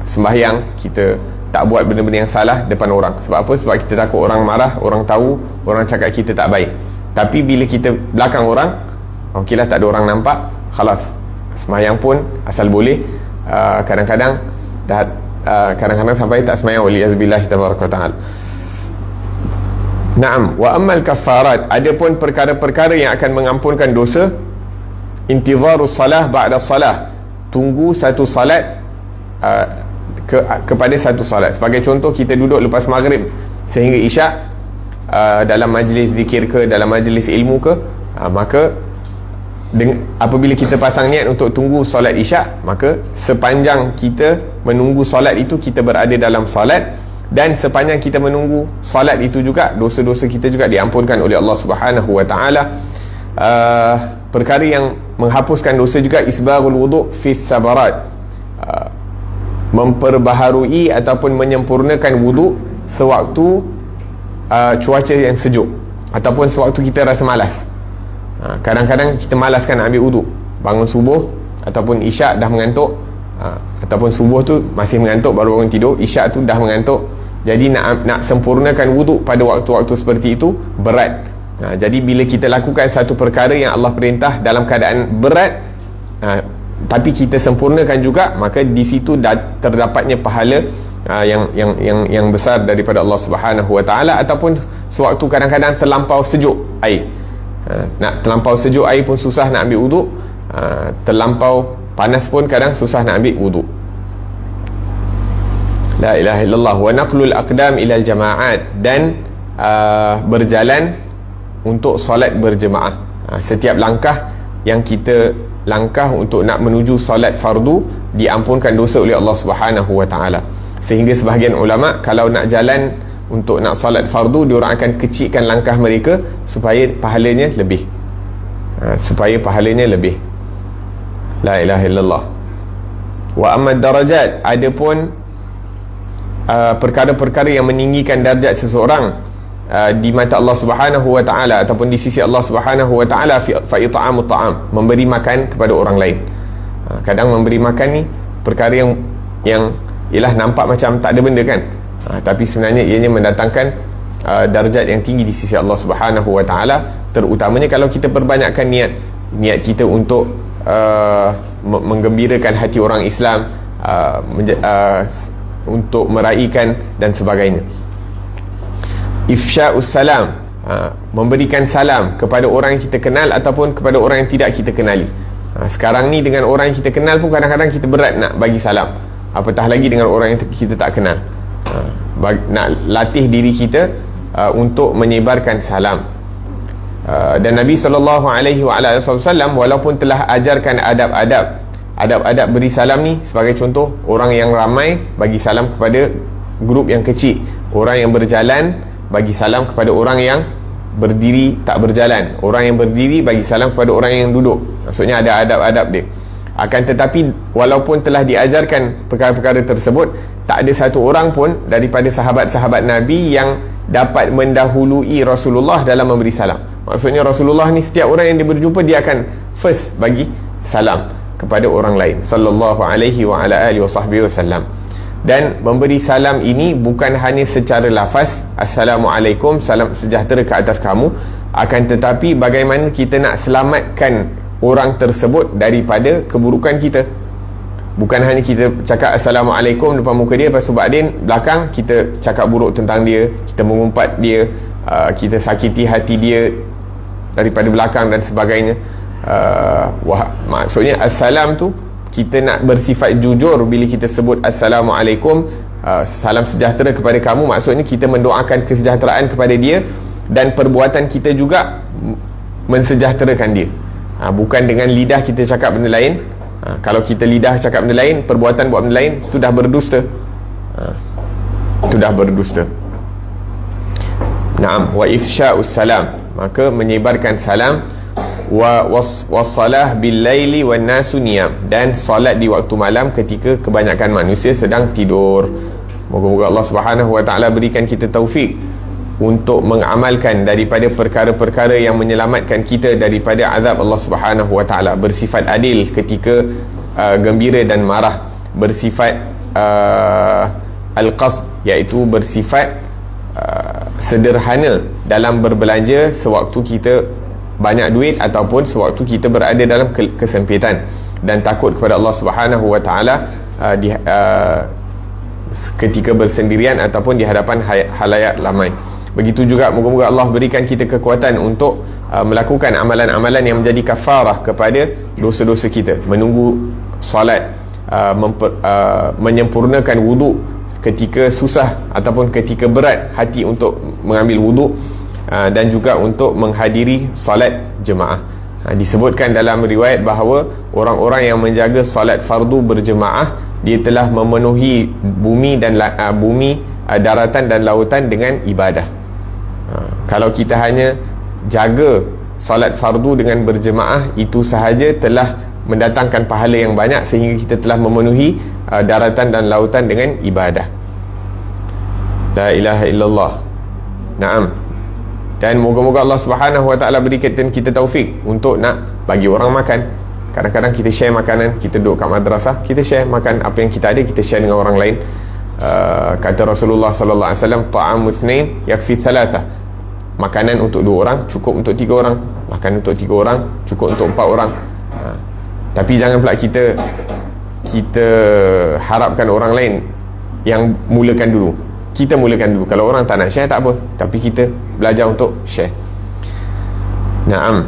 sembahyang, kita tak buat benda-benda yang salah depan orang. Sebab apa? Sebab kita takut orang marah, orang tahu, orang cakap kita tak baik. Tapi bila kita belakang orang, okeylah, tak ada orang nampak, khalas, sembahyang pun asal boleh. Kadang-kadang kadang-kadang sampai tak sembahyang, waliyazubillah tabaraka ta'ala. Naam, wa ammal kafarat, adapun perkara-perkara yang akan mengampunkan dosa, intizarus salah ba'da salah, tunggu satu salat kepada satu salat. Sebagai contoh, kita duduk lepas maghrib sehingga isyak dalam majlis zikir ke, dalam majlis ilmu ke, maka apabila kita pasang niat untuk tunggu solat isyak, maka sepanjang kita menunggu solat itu kita berada dalam solat, dan sepanjang kita menunggu solat itu juga dosa-dosa kita juga diampunkan oleh Allah Subhanahu wa taala. Perkara yang menghapuskan dosa juga isbagul wudu' fi sabarat, memperbaharui ataupun menyempurnakan wudu' sewaktu cuaca yang sejuk ataupun sewaktu kita rasa malas. Kadang-kadang kita malaskan ambil wudu', bangun subuh ataupun isyak dah mengantuk, ataupun subuh tu masih mengantuk, baru bangun tidur, isyak tu dah mengantuk. Jadi nak sempurnakan wudu' pada waktu-waktu seperti itu berat. Jadi bila kita lakukan satu perkara yang Allah perintah dalam keadaan berat, tapi kita sempurnakan juga, maka di situ terdapatnya pahala yang besar daripada Allah Subhanahu wa taala. Ataupun sewaktu kadang-kadang terlampau sejuk air, nak terlampau sejuk air pun susah nak ambil wudu', terlampau panas pun kadang susah nak ambil wudu'. La ilaha illallah. Wa naqlul aqdam ilal jama'at, dan berjalan untuk solat berjemaah. Setiap langkah yang kita langkah untuk nak menuju solat fardu diampunkan dosa oleh Allah Subhanahu wa taala. Sehingga sebahagian ulama kalau nak jalan untuk nak solat fardu, diorang akan kecilkan langkah mereka supaya pahalanya lebih. La ilaha illallah. Wa amma darajat, adapun perkara-perkara yang meninggikan darjat seseorang di mata Allah Subhanahu wa taala ataupun di sisi Allah Subhanahu wa taala, fa it'amut ta'am, memberi makan kepada orang lain. Kadang memberi makan ni perkara yang ialah nampak macam tak ada benda kan, tapi sebenarnya ianya mendatangkan darjat yang tinggi di sisi Allah Subhanahu wa taala, terutamanya kalau kita perbanyakkan niat kita untuk menggembirakan hati orang Islam, untuk meraihkan dan sebagainya. Ifsya'us salam, memberikan salam kepada orang yang kita kenal ataupun kepada orang yang tidak kita kenali. Sekarang ni dengan orang yang kita kenal pun kadang-kadang kita berat nak bagi salam, apatah lagi dengan orang yang kita tak kenal. Nak latih diri kita untuk menyebarkan salam. Dan Nabi SAW walaupun telah ajarkan adab-adab beri salam ni, sebagai contoh, orang yang ramai bagi salam kepada grup yang kecil, orang yang berjalan bagi salam kepada orang yang berdiri tak berjalan, orang yang berdiri bagi salam kepada orang yang duduk. Maksudnya ada adab-adab dia. Akan tetapi walaupun telah diajarkan perkara-perkara tersebut, tak ada satu orang pun daripada sahabat-sahabat Nabi yang dapat mendahului Rasulullah dalam memberi salam. Maksudnya Rasulullah ni, setiap orang yang dia berjumpa, dia akan first bagi salam kepada orang lain, sallallahu alaihi wa ala alihi wasallam. Dan memberi salam ini bukan hanya secara lafaz, assalamualaikum, salam sejahtera ke atas kamu, akan tetapi bagaimana kita nak selamatkan orang tersebut daripada keburukan kita. Bukan hanya kita cakap assalamualaikum depan muka dia, lepas tu ba'din belakang kita cakap buruk tentang dia, kita mengumpat dia, kita sakiti hati dia daripada belakang dan sebagainya. Maksudnya assalam tu, kita nak bersifat jujur bila kita sebut assalamualaikum, salam sejahtera kepada kamu, maksudnya kita mendoakan kesejahteraan kepada dia, dan perbuatan kita juga mensejahterakan dia. Bukan dengan lidah kita cakap benda lain. Kalau kita lidah cakap benda lain, perbuatan buat benda lain, itu dah berdusta. Itu dah berdusta. Naam, wa ifsya'us salam, maka menyebarkan salam. Wa wassalah bil laili wan nasu niyam, dan solat di waktu malam ketika kebanyakan manusia sedang tidur. Moga-moga Allah Subhanahu wa taala berikan kita taufik untuk mengamalkan daripada perkara-perkara yang menyelamatkan kita daripada azab Allah Subhanahu wa taala. Bersifat adil ketika gembira dan marah, bersifat al-qasd, iaitu bersifat sederhana dalam berbelanja sewaktu kita banyak duit ataupun sewaktu kita berada dalam kesempitan, dan takut kepada Allah Subhanahu wa taala ketika bersendirian ataupun di hadapan halayak ramai. Begitu juga moga-moga Allah berikan kita kekuatan untuk melakukan amalan-amalan yang menjadi kafarah kepada dosa-dosa kita, menunggu solat, menyempurnakan wuduk ketika susah ataupun ketika berat hati untuk mengambil wuduk, dan juga untuk menghadiri solat jemaah. Disebutkan dalam riwayat bahawa orang-orang yang menjaga solat fardu berjemaah, dia telah memenuhi bumi dan daratan dan lautan dengan ibadah. Kalau kita hanya jaga solat fardu dengan berjemaah, itu sahaja telah mendatangkan pahala yang banyak, sehingga kita telah memenuhi daratan dan lautan dengan ibadah. La ilaha illallah. Naam. Dan moga-moga Allah Subhanahu wa taala berikan kita taufik untuk nak bagi orang makan. Kadang-kadang kita share makanan, kita duduk kat madrasah, kita share makan apa yang kita ada, kita share dengan orang lain. Kata Rasulullah sallallahu alaihi wasallam, ta'amu itsnain yakfi thalatha. Makanan untuk 2 orang cukup untuk 3 orang, makanan untuk 3 orang cukup untuk 4 orang. Tapi jangan pula kita harapkan orang lain yang mulakan dulu. Kita mulakan dulu. Kalau orang tak nak share, tak apa, tapi kita belajar untuk share. Naam.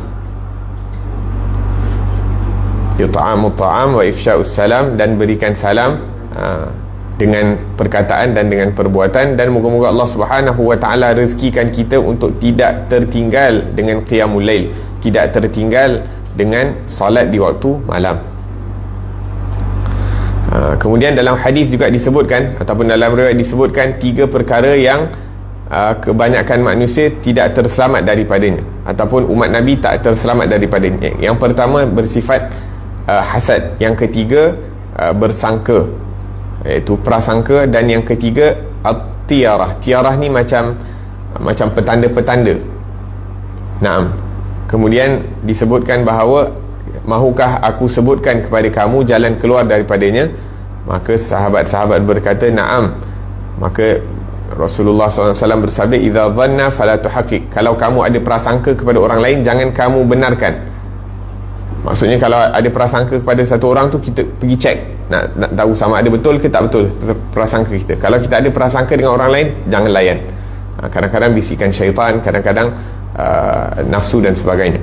It'amu ta'am wa ifsya'us salam, dan berikan salam dengan perkataan dan dengan perbuatan. Dan moga-moga Allah Subhanahu wa taala rezekikan kita untuk tidak tertinggal dengan qiyamul lail, tidak tertinggal dengan salat di waktu malam. Kemudian dalam hadis juga disebutkan, ataupun dalam riwayat disebutkan 3 perkara yang kebanyakan manusia tidak terselamat daripadanya, ataupun umat Nabi tak terselamat daripadanya. Yang pertama bersifat hasad, yang ketiga bersangka, iaitu prasangka, dan yang ketiga at-tiarah. Tiarah ni macam petanda-petanda. Naam. Kemudian disebutkan bahawa, mahukah aku sebutkan kepada kamu jalan keluar daripadanya? Maka sahabat-sahabat berkata, na'am. Maka Rasulullah SAW bersabda, idza dhanna fala tuhaqqiq. Kalau kamu ada prasangka kepada orang lain, jangan kamu benarkan. Maksudnya kalau ada prasangka kepada satu orang tu, kita pergi cek, nak tahu sama ada betul ke tak betul prasangka kita. Kalau kita ada prasangka dengan orang lain, jangan layan. Kadang-kadang bisikan syaitan, kadang-kadang nafsu dan sebagainya.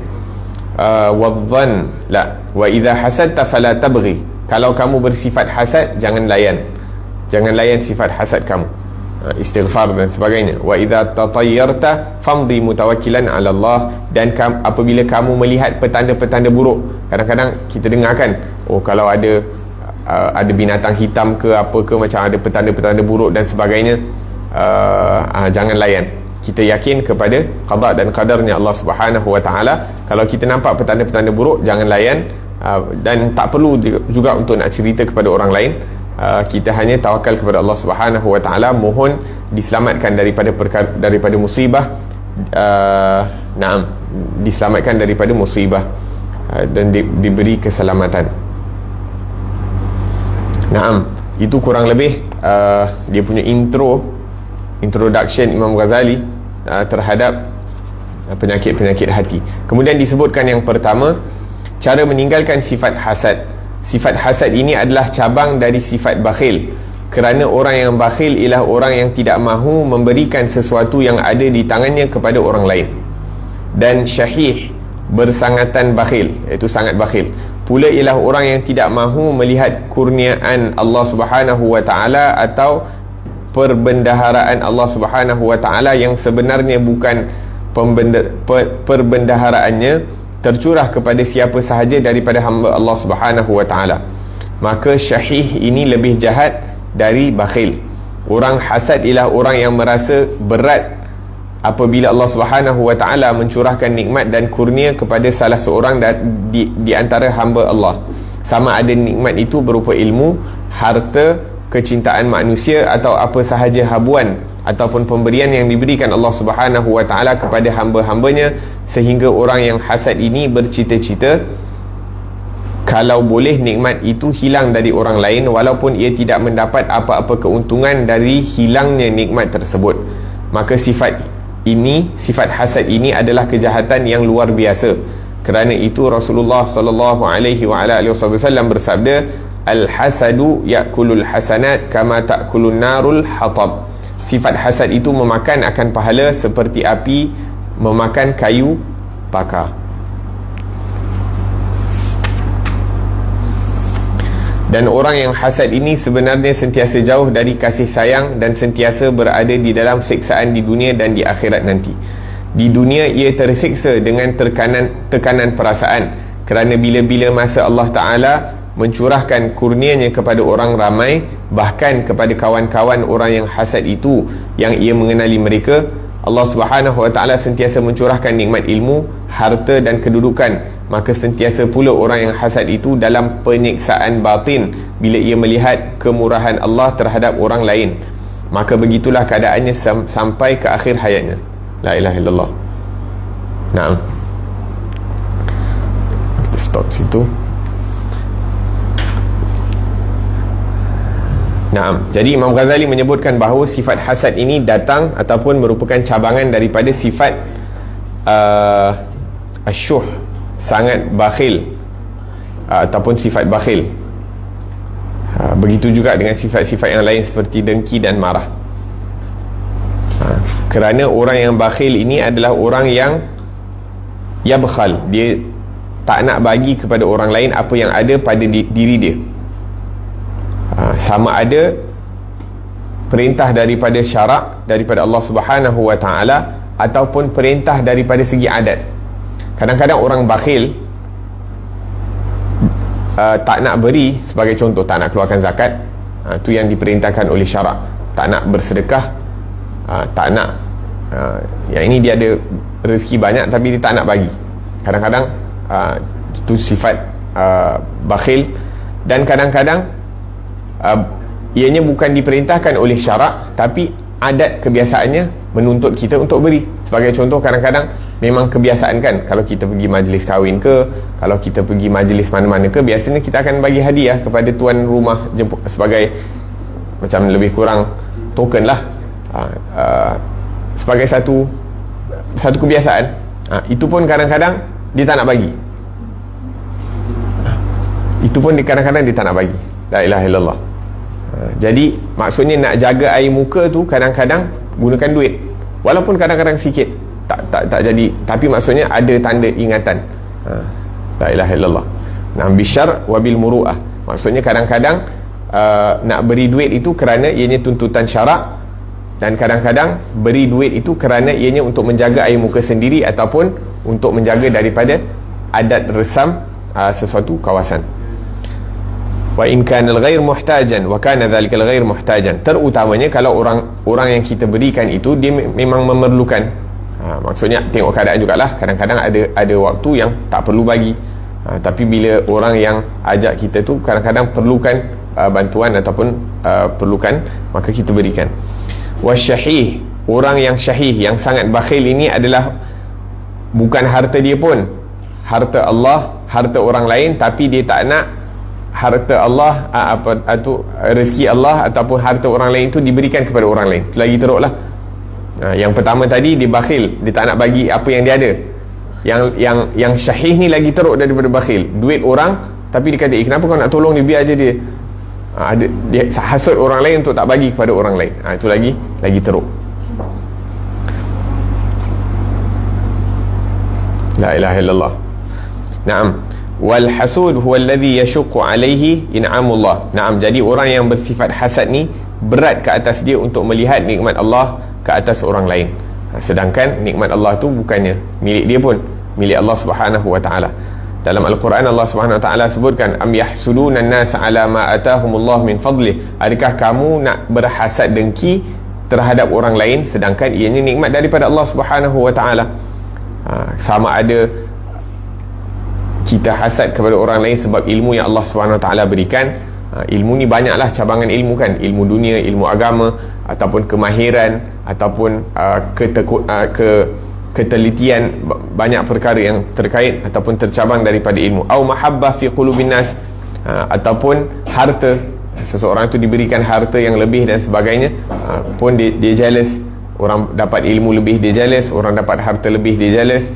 Wadhan la wa idza hasadta fala tabghi. Kalau kamu bersifat hasad, jangan layan sifat hasad kamu. istighfar dan sebagainya. Wa idza tatayyarta famdi mutawakkilan 'ala Allah. Dan apabila kamu melihat petanda-petanda buruk, kadang-kadang kita dengar kan, oh kalau ada binatang hitam ke apa ke, macam ada petanda-petanda buruk dan sebagainya, jangan layan. Kita yakin kepada qada dan qadarnya Allah Subhanahu wa taala. Kalau kita nampak petanda-petanda buruk, jangan layan, dan tak perlu juga untuk nak cerita kepada orang lain. Kita hanya tawakal kepada Allah Subhanahu wa taala, mohon diselamatkan daripada musibah, diselamatkan daripada musibah, dan diberi keselamatan. Itu kurang lebih dia punya introduction Imam Ghazali terhadap penyakit-penyakit hati. Kemudian disebutkan yang pertama, cara meninggalkan sifat hasad. Sifat hasad ini adalah cabang dari sifat bakhil, kerana orang yang bakhil ialah orang yang tidak mahu memberikan sesuatu yang ada di tangannya kepada orang lain. Dan syahih, bersangatan bakhil, iaitu sangat bakhil pula, ialah orang yang tidak mahu melihat kurniaan Allah Subhanahu wa taala atau perbendaharaan Allah Subhanahu wa taala yang sebenarnya bukan perbendaharaannya tercurah kepada siapa sahaja daripada hamba Allah Subhanahu wa taala. Maka syahih ini lebih jahat dari bakhil. Orang hasad ialah orang yang merasa berat apabila Allah Subhanahu wa taala mencurahkan nikmat dan kurnia kepada salah seorang di antara hamba Allah, sama ada nikmat itu berupa ilmu, harta, kecintaan manusia, atau apa sahaja habuan ataupun pemberian yang diberikan Allah Subhanahu wa taala kepada hamba-hambanya, sehingga orang yang hasad ini bercita-cita kalau boleh nikmat itu hilang dari orang lain, walaupun ia tidak mendapat apa-apa keuntungan dari hilangnya nikmat tersebut. Maka sifat hasad ini adalah kejahatan yang luar biasa. Kerana itu Rasulullah sallallahu alaihi wasallam bersabda, al-hasadu ya'kulul hasanat kama ta'kulun narul hatab. Sifat hasad itu memakan akan pahala seperti api memakan kayu bakar. Dan orang yang hasad ini sebenarnya sentiasa jauh dari kasih sayang dan sentiasa berada di dalam siksaan di dunia dan di akhirat nanti. Di dunia ia tersiksa dengan tekanan perasaan, kerana bila-bila masa Allah Ta'ala mencurahkan kurnianya kepada orang ramai, bahkan kepada kawan-kawan orang yang hasad itu yang ia mengenali mereka, Allah Subhanahu wa taala sentiasa mencurahkan nikmat ilmu, harta dan kedudukan. Maka sentiasa pula orang yang hasad itu dalam penyiksaan batin bila ia melihat kemurahan Allah terhadap orang lain. Maka begitulah keadaannya sampai ke akhir hayatnya. La ilaha illallah. Kita stop situ. Jadi Imam Ghazali menyebutkan bahawa sifat hasad ini datang ataupun merupakan cabangan daripada sifat asyuh, sangat bakhil, ataupun sifat bakhil. Begitu juga dengan sifat-sifat yang lain seperti dengki dan marah. Kerana orang yang bakhil ini adalah orang yang yabkhal, dia tak nak bagi kepada orang lain apa yang ada pada diri dia. Sama ada perintah daripada syarak daripada Allah Subhanahu wa taala ataupun perintah daripada segi adat. Kadang-kadang orang bakhil tak nak beri, sebagai contoh tak nak keluarkan zakat, itu yang diperintahkan oleh syarak. Tak nak bersedekah, tak nak yang ini dia ada rezeki banyak tapi dia tak nak bagi. Kadang-kadang itu sifat bakhil. Dan kadang-kadang ianya bukan diperintahkan oleh syarak, tapi adat kebiasaannya menuntut kita untuk beri. Sebagai contoh, kadang-kadang memang kebiasaan kan, kalau kita pergi majlis kahwin ke, kalau kita pergi majlis mana-mana ke, biasanya kita akan bagi hadiah kepada tuan rumah sebagai macam lebih kurang token lah, sebagai satu kebiasaan. Itu pun kadang-kadang dia tak nak bagi. Itu pun kadang-kadang dia tak nak bagi. La ilaha illallah. Jadi maksudnya nak jaga air muka tu kadang-kadang gunakan duit, walaupun kadang-kadang sikit, tak jadi, tapi maksudnya ada tanda ingatan. La ilaha illallah. Bishar wabil muru'ah, maksudnya kadang-kadang nak beri duit itu kerana ianya tuntutan syarak, Dan kadang-kadang beri duit itu kerana ianya untuk menjaga air muka sendiri ataupun untuk menjaga daripada adat resam sesuatu kawasan. Wa in kana al-ghair muhtajan wa kana dhalika al-ghair muhtajan, terutamanya kalau orang yang kita berikan itu dia memang memerlukan. Maksudnya tengok keadaan jugalah, kadang-kadang ada waktu yang tak perlu bagi, tapi bila orang yang ajak kita tu kadang-kadang perlukan bantuan ataupun perlukan, maka kita berikan. Wasyahih, orang yang syahih, yang sangat bakhil, ini adalah bukan harta dia pun, harta Allah, harta orang lain, tapi dia tak nak harta Allah rezeki Allah ataupun harta orang lain itu diberikan kepada orang lain. Itu lagi teruklah. Yang pertama tadi dia bakhil, dia tak nak bagi apa yang dia ada. Yang syahih ni lagi teruk daripada bakhil. Duit orang tapi dia kata, kenapa kau nak tolong dia, biar aja dia. Dia hasut orang lain untuk tak bagi kepada orang lain. Itu lagi teruk. La ilaha illallah. Naam. Wal hasud huwa alladhi yashuqqu alayhi in'amullah. Naam, jadi orang yang bersifat hasad ni berat ke atas dia untuk melihat nikmat Allah ke atas orang lain. Sedangkan nikmat Allah tu bukannya milik dia pun, milik Allah Subhanahu wa taala. Dalam Al-Quran Allah Subhanahu wa taala sebutkan, am yahsuduna an-nas ala ma atahumullah min fadlih. Adakah kamu nak berhasad dengki terhadap orang lain sedangkan ianya nikmat daripada Allah Subhanahu wa taala? Sama ada kita hasad kepada orang lain sebab ilmu yang Allah Subhanahu wa taala berikan. Ilmu ni banyaklah cabangan ilmu kan, ilmu dunia, ilmu agama, ataupun kemahiran, ataupun ketelitian, banyak perkara yang terkait ataupun tercabang daripada ilmu. Au mahabbah fi qulubin nas, ataupun harta, seseorang tu diberikan harta yang lebih dan sebagainya, pun dia jealous. Orang dapat ilmu lebih dia jealous, orang dapat harta lebih dia jealous,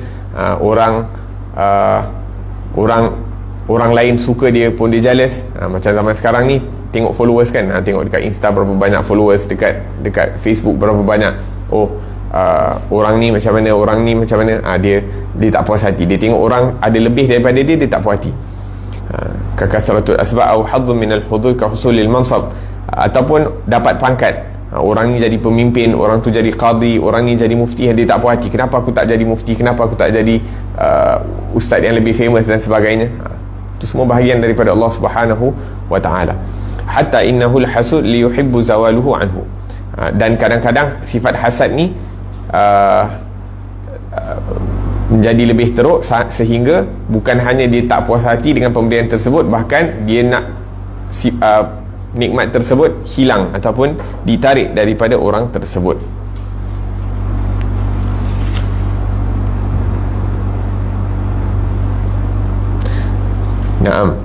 orang lain suka dia pun dia jealous. Macam zaman sekarang ni tengok followers kan, tengok dekat Insta berapa banyak followers, dekat Facebook berapa banyak. Orang ni macam mana, orang ni macam mana, dia tak puas hati. Dia tengok orang ada lebih daripada dia tak puas hati. Kakasratul asba' au hadhun min al-hudud ka husulil mansab, ataupun dapat pangkat. Orang ni jadi pemimpin, orang tu jadi qadi, orang ni jadi mufti, dia tak puas hati. Kenapa aku tak jadi mufti, kenapa aku tak jadi ustaz yang lebih famous dan sebagainya. Itu semua bahagian daripada Allah Subhanahu wa taala. Hatta innahu al-hasud li yuhibbu zawaluhu anhu. Dan kadang-kadang sifat hasad ni menjadi lebih teruk sehingga bukan hanya dia tak puas hati dengan pemberian tersebut, bahkan dia nak nikmat tersebut hilang ataupun ditarik daripada orang tersebut. Naam.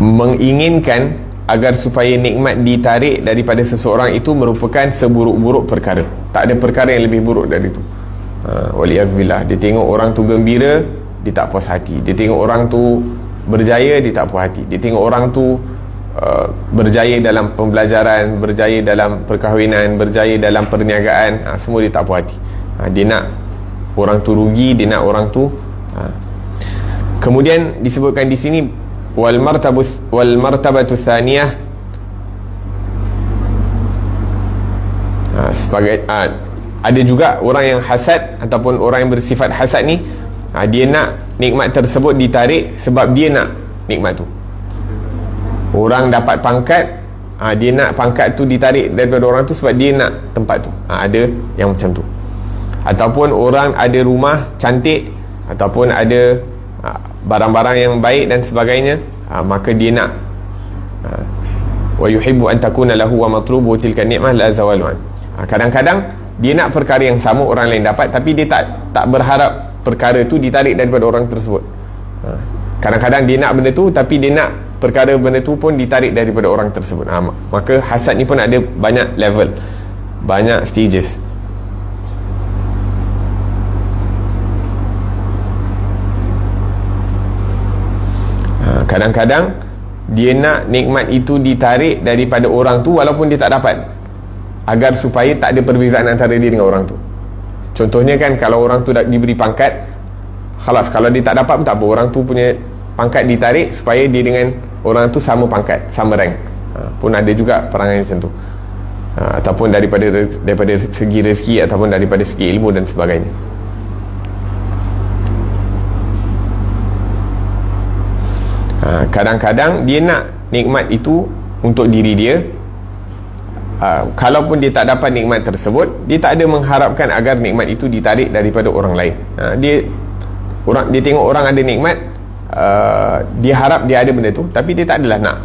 Menginginkan agar supaya nikmat ditarik daripada seseorang itu merupakan seburuk-buruk perkara. Tak ada perkara yang lebih buruk dari itu. Waliyazbillah. Dia tengok orang tu gembira, dia tak puas hati. Dia tengok orang tu berjaya, dia tak puas hati. Dia tengok orang tu berjaya dalam pembelajaran, berjaya dalam perkahwinan, berjaya dalam perniagaan, semua dia tak puas hati. Dia nak orang tu rugi, dia nak orang tu kemudian disebutkan di sini wal martabatu tsaniyah, sebagai ada juga orang yang hasad ataupun orang yang bersifat hasad ni, dia nak nikmat tersebut ditarik sebab dia nak nikmat tu. Orang dapat pangkat, dia nak pangkat tu ditarik daripada orang tu sebab dia nak tempat tu. Ada yang macam tu. Ataupun orang ada rumah cantik ataupun ada barang-barang yang baik dan sebagainya, maka dia nak wa yuhibbu an takuna lahu wa matlubu tilka ni'mah la zawalu an. Kadang-kadang dia nak perkara yang sama orang lain dapat, tapi dia tak berharap perkara tu ditarik daripada orang tersebut. Kadang-kadang dia nak benda tu, tapi dia nak perkara benda tu pun ditarik daripada orang tersebut. Maka hasad ni pun ada banyak level, banyak stages. Kadang-kadang dia nak nikmat itu ditarik daripada orang tu walaupun dia tak dapat, agar supaya tak ada perbezaan antara dia dengan orang tu. Contohnya kan, kalau orang tu dah diberi pangkat, khalas, kalau dia tak dapat pun tak apa, orang tu punya pangkat ditarik supaya dia dengan orang tu sama pangkat, sama rank. Pun ada juga perangai macam tu. ataupun daripada segi rezeki, ataupun daripada segi ilmu dan sebagainya. Kadang-kadang dia nak nikmat itu untuk diri dia. Kalaupun dia tak dapat nikmat tersebut, dia tak ada mengharapkan agar nikmat itu ditarik daripada orang lain. Dia tengok orang ada nikmat, dia harap dia ada benda tu, tapi dia tak adalah nak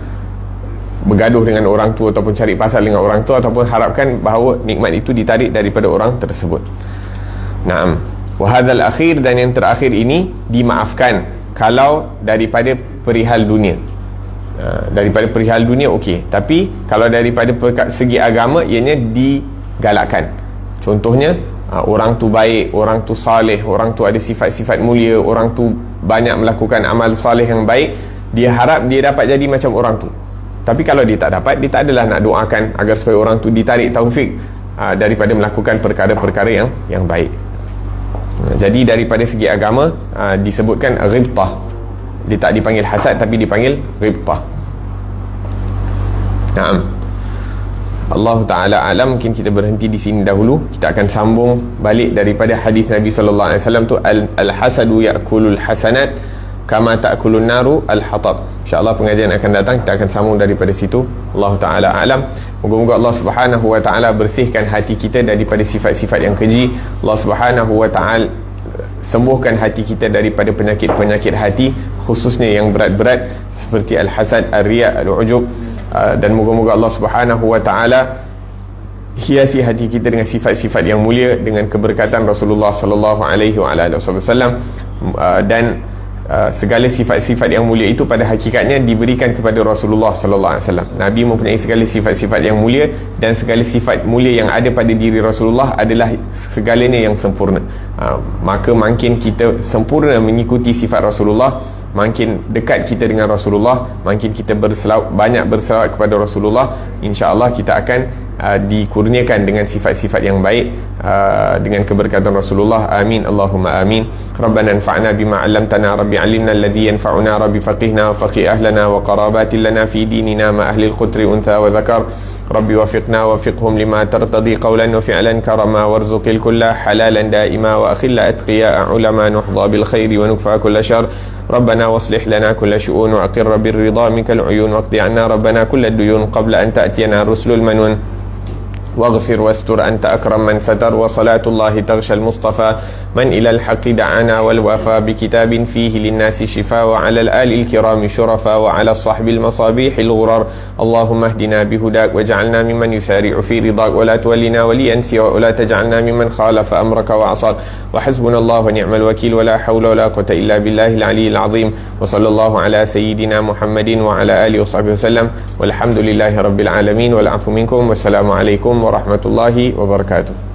bergaduh dengan orang tu ataupun cari pasal dengan orang tu, ataupun harapkan bahawa nikmat itu ditarik daripada orang tersebut. Naam. Wa hadzal akhir, dan yang terakhir ini dimaafkan kalau daripada perihal dunia. Daripada perihal dunia okey, tapi kalau daripada segi agama, ianya digalakkan. Contohnya orang tu baik, orang tu saleh, orang tu ada sifat-sifat mulia, orang tu banyak melakukan amal saleh yang baik, dia harap dia dapat jadi macam orang tu. Tapi kalau dia tak dapat, dia tak adalah nak doakan agar supaya orang tu ditarik taufik daripada melakukan perkara-perkara yang baik. Jadi daripada segi agama disebutkan ghibtah. Dia tak dipanggil hasad, tapi dipanggil ghibtah. Naam. Allah Ta'ala alam. Mungkin kita berhenti di sini dahulu. Kita akan sambung balik daripada hadis Nabi sallallahu alaihi wasallam tu, al-hasadu ya'kulul hasanat kama ta'kulun naru al-hatab. InsyaAllah pengajian akan datang kita akan sambung daripada situ. Allah Ta'ala alam. Moga-moga Allah Subhanahu Wa Ta'ala bersihkan hati kita daripada sifat-sifat yang keji. Allah Subhanahu Wa Ta'ala sembuhkan hati kita daripada penyakit-penyakit hati, khususnya yang berat-berat seperti al-hasad, al-riya, al-ujub. Dan moga-moga Allah Subhanahu Wa Ta'ala hiasi hati kita dengan sifat-sifat yang mulia, dengan keberkatan Rasulullah sallallahu alaihi wasallam. Dan segala sifat-sifat yang mulia itu pada hakikatnya diberikan kepada Rasulullah sallallahu alaihi wasallam. Nabi mempunyai segala sifat-sifat yang mulia, dan segala sifat mulia yang ada pada diri Rasulullah adalah segalanya yang sempurna. Maka makin kita sempurna mengikuti sifat Rasulullah, makin dekat kita dengan Rasulullah, makin kita banyak berselawat kepada Rasulullah, insya-Allah kita akan dikurniakan dengan sifat-sifat yang baik dengan keberkatan Rasulullah. Amin Allahumma amin. Rabbana anfa'na bima 'allamtana, rabbi 'allimna alladhi yanfa'una, rabbi faqihna wa faqih ahlana wa qarabatin lana fi dinina ma ahli al-qutri untha wa dhakar. ربي وفقنا وفقهم لما ترتضي قولا وفعلا كرما وارزق الكل حلالا دائما وأخل أتقياء علما نحظى بالخير ونكفى كل شر. ربنا واصلح لنا كل شؤون وأقر بالرضا منك العيون واقض عنا ربنا كل الديون قبل أن تأتينا الرسل المنون. واغفر واستر أنت أكرم من ستر. وصلاة الله تغشى المصطفى من إلى الحق دعانا والوفى بكتاب فيه للناس شفاء وعلى الآل الكرام شرفا وعلى الصحب المصابيح الغرر. اللهم اهدنا بهداك واجعلنا ممن يسارع في رضاك ولا تولنا وليا سواك ولا تجعلنا ممن خالف أمرك وعصاك. وحسبنا الله ونعم الوكيل ولا حول ولا قوة إلا بالله العلي العظيم. وصلى الله على سيدنا محمد وعلى آله وصحبه وسلم والحمد لله رب العالمين والعفو منكم والسلام عليكم warahmatullahi wabarakatuh.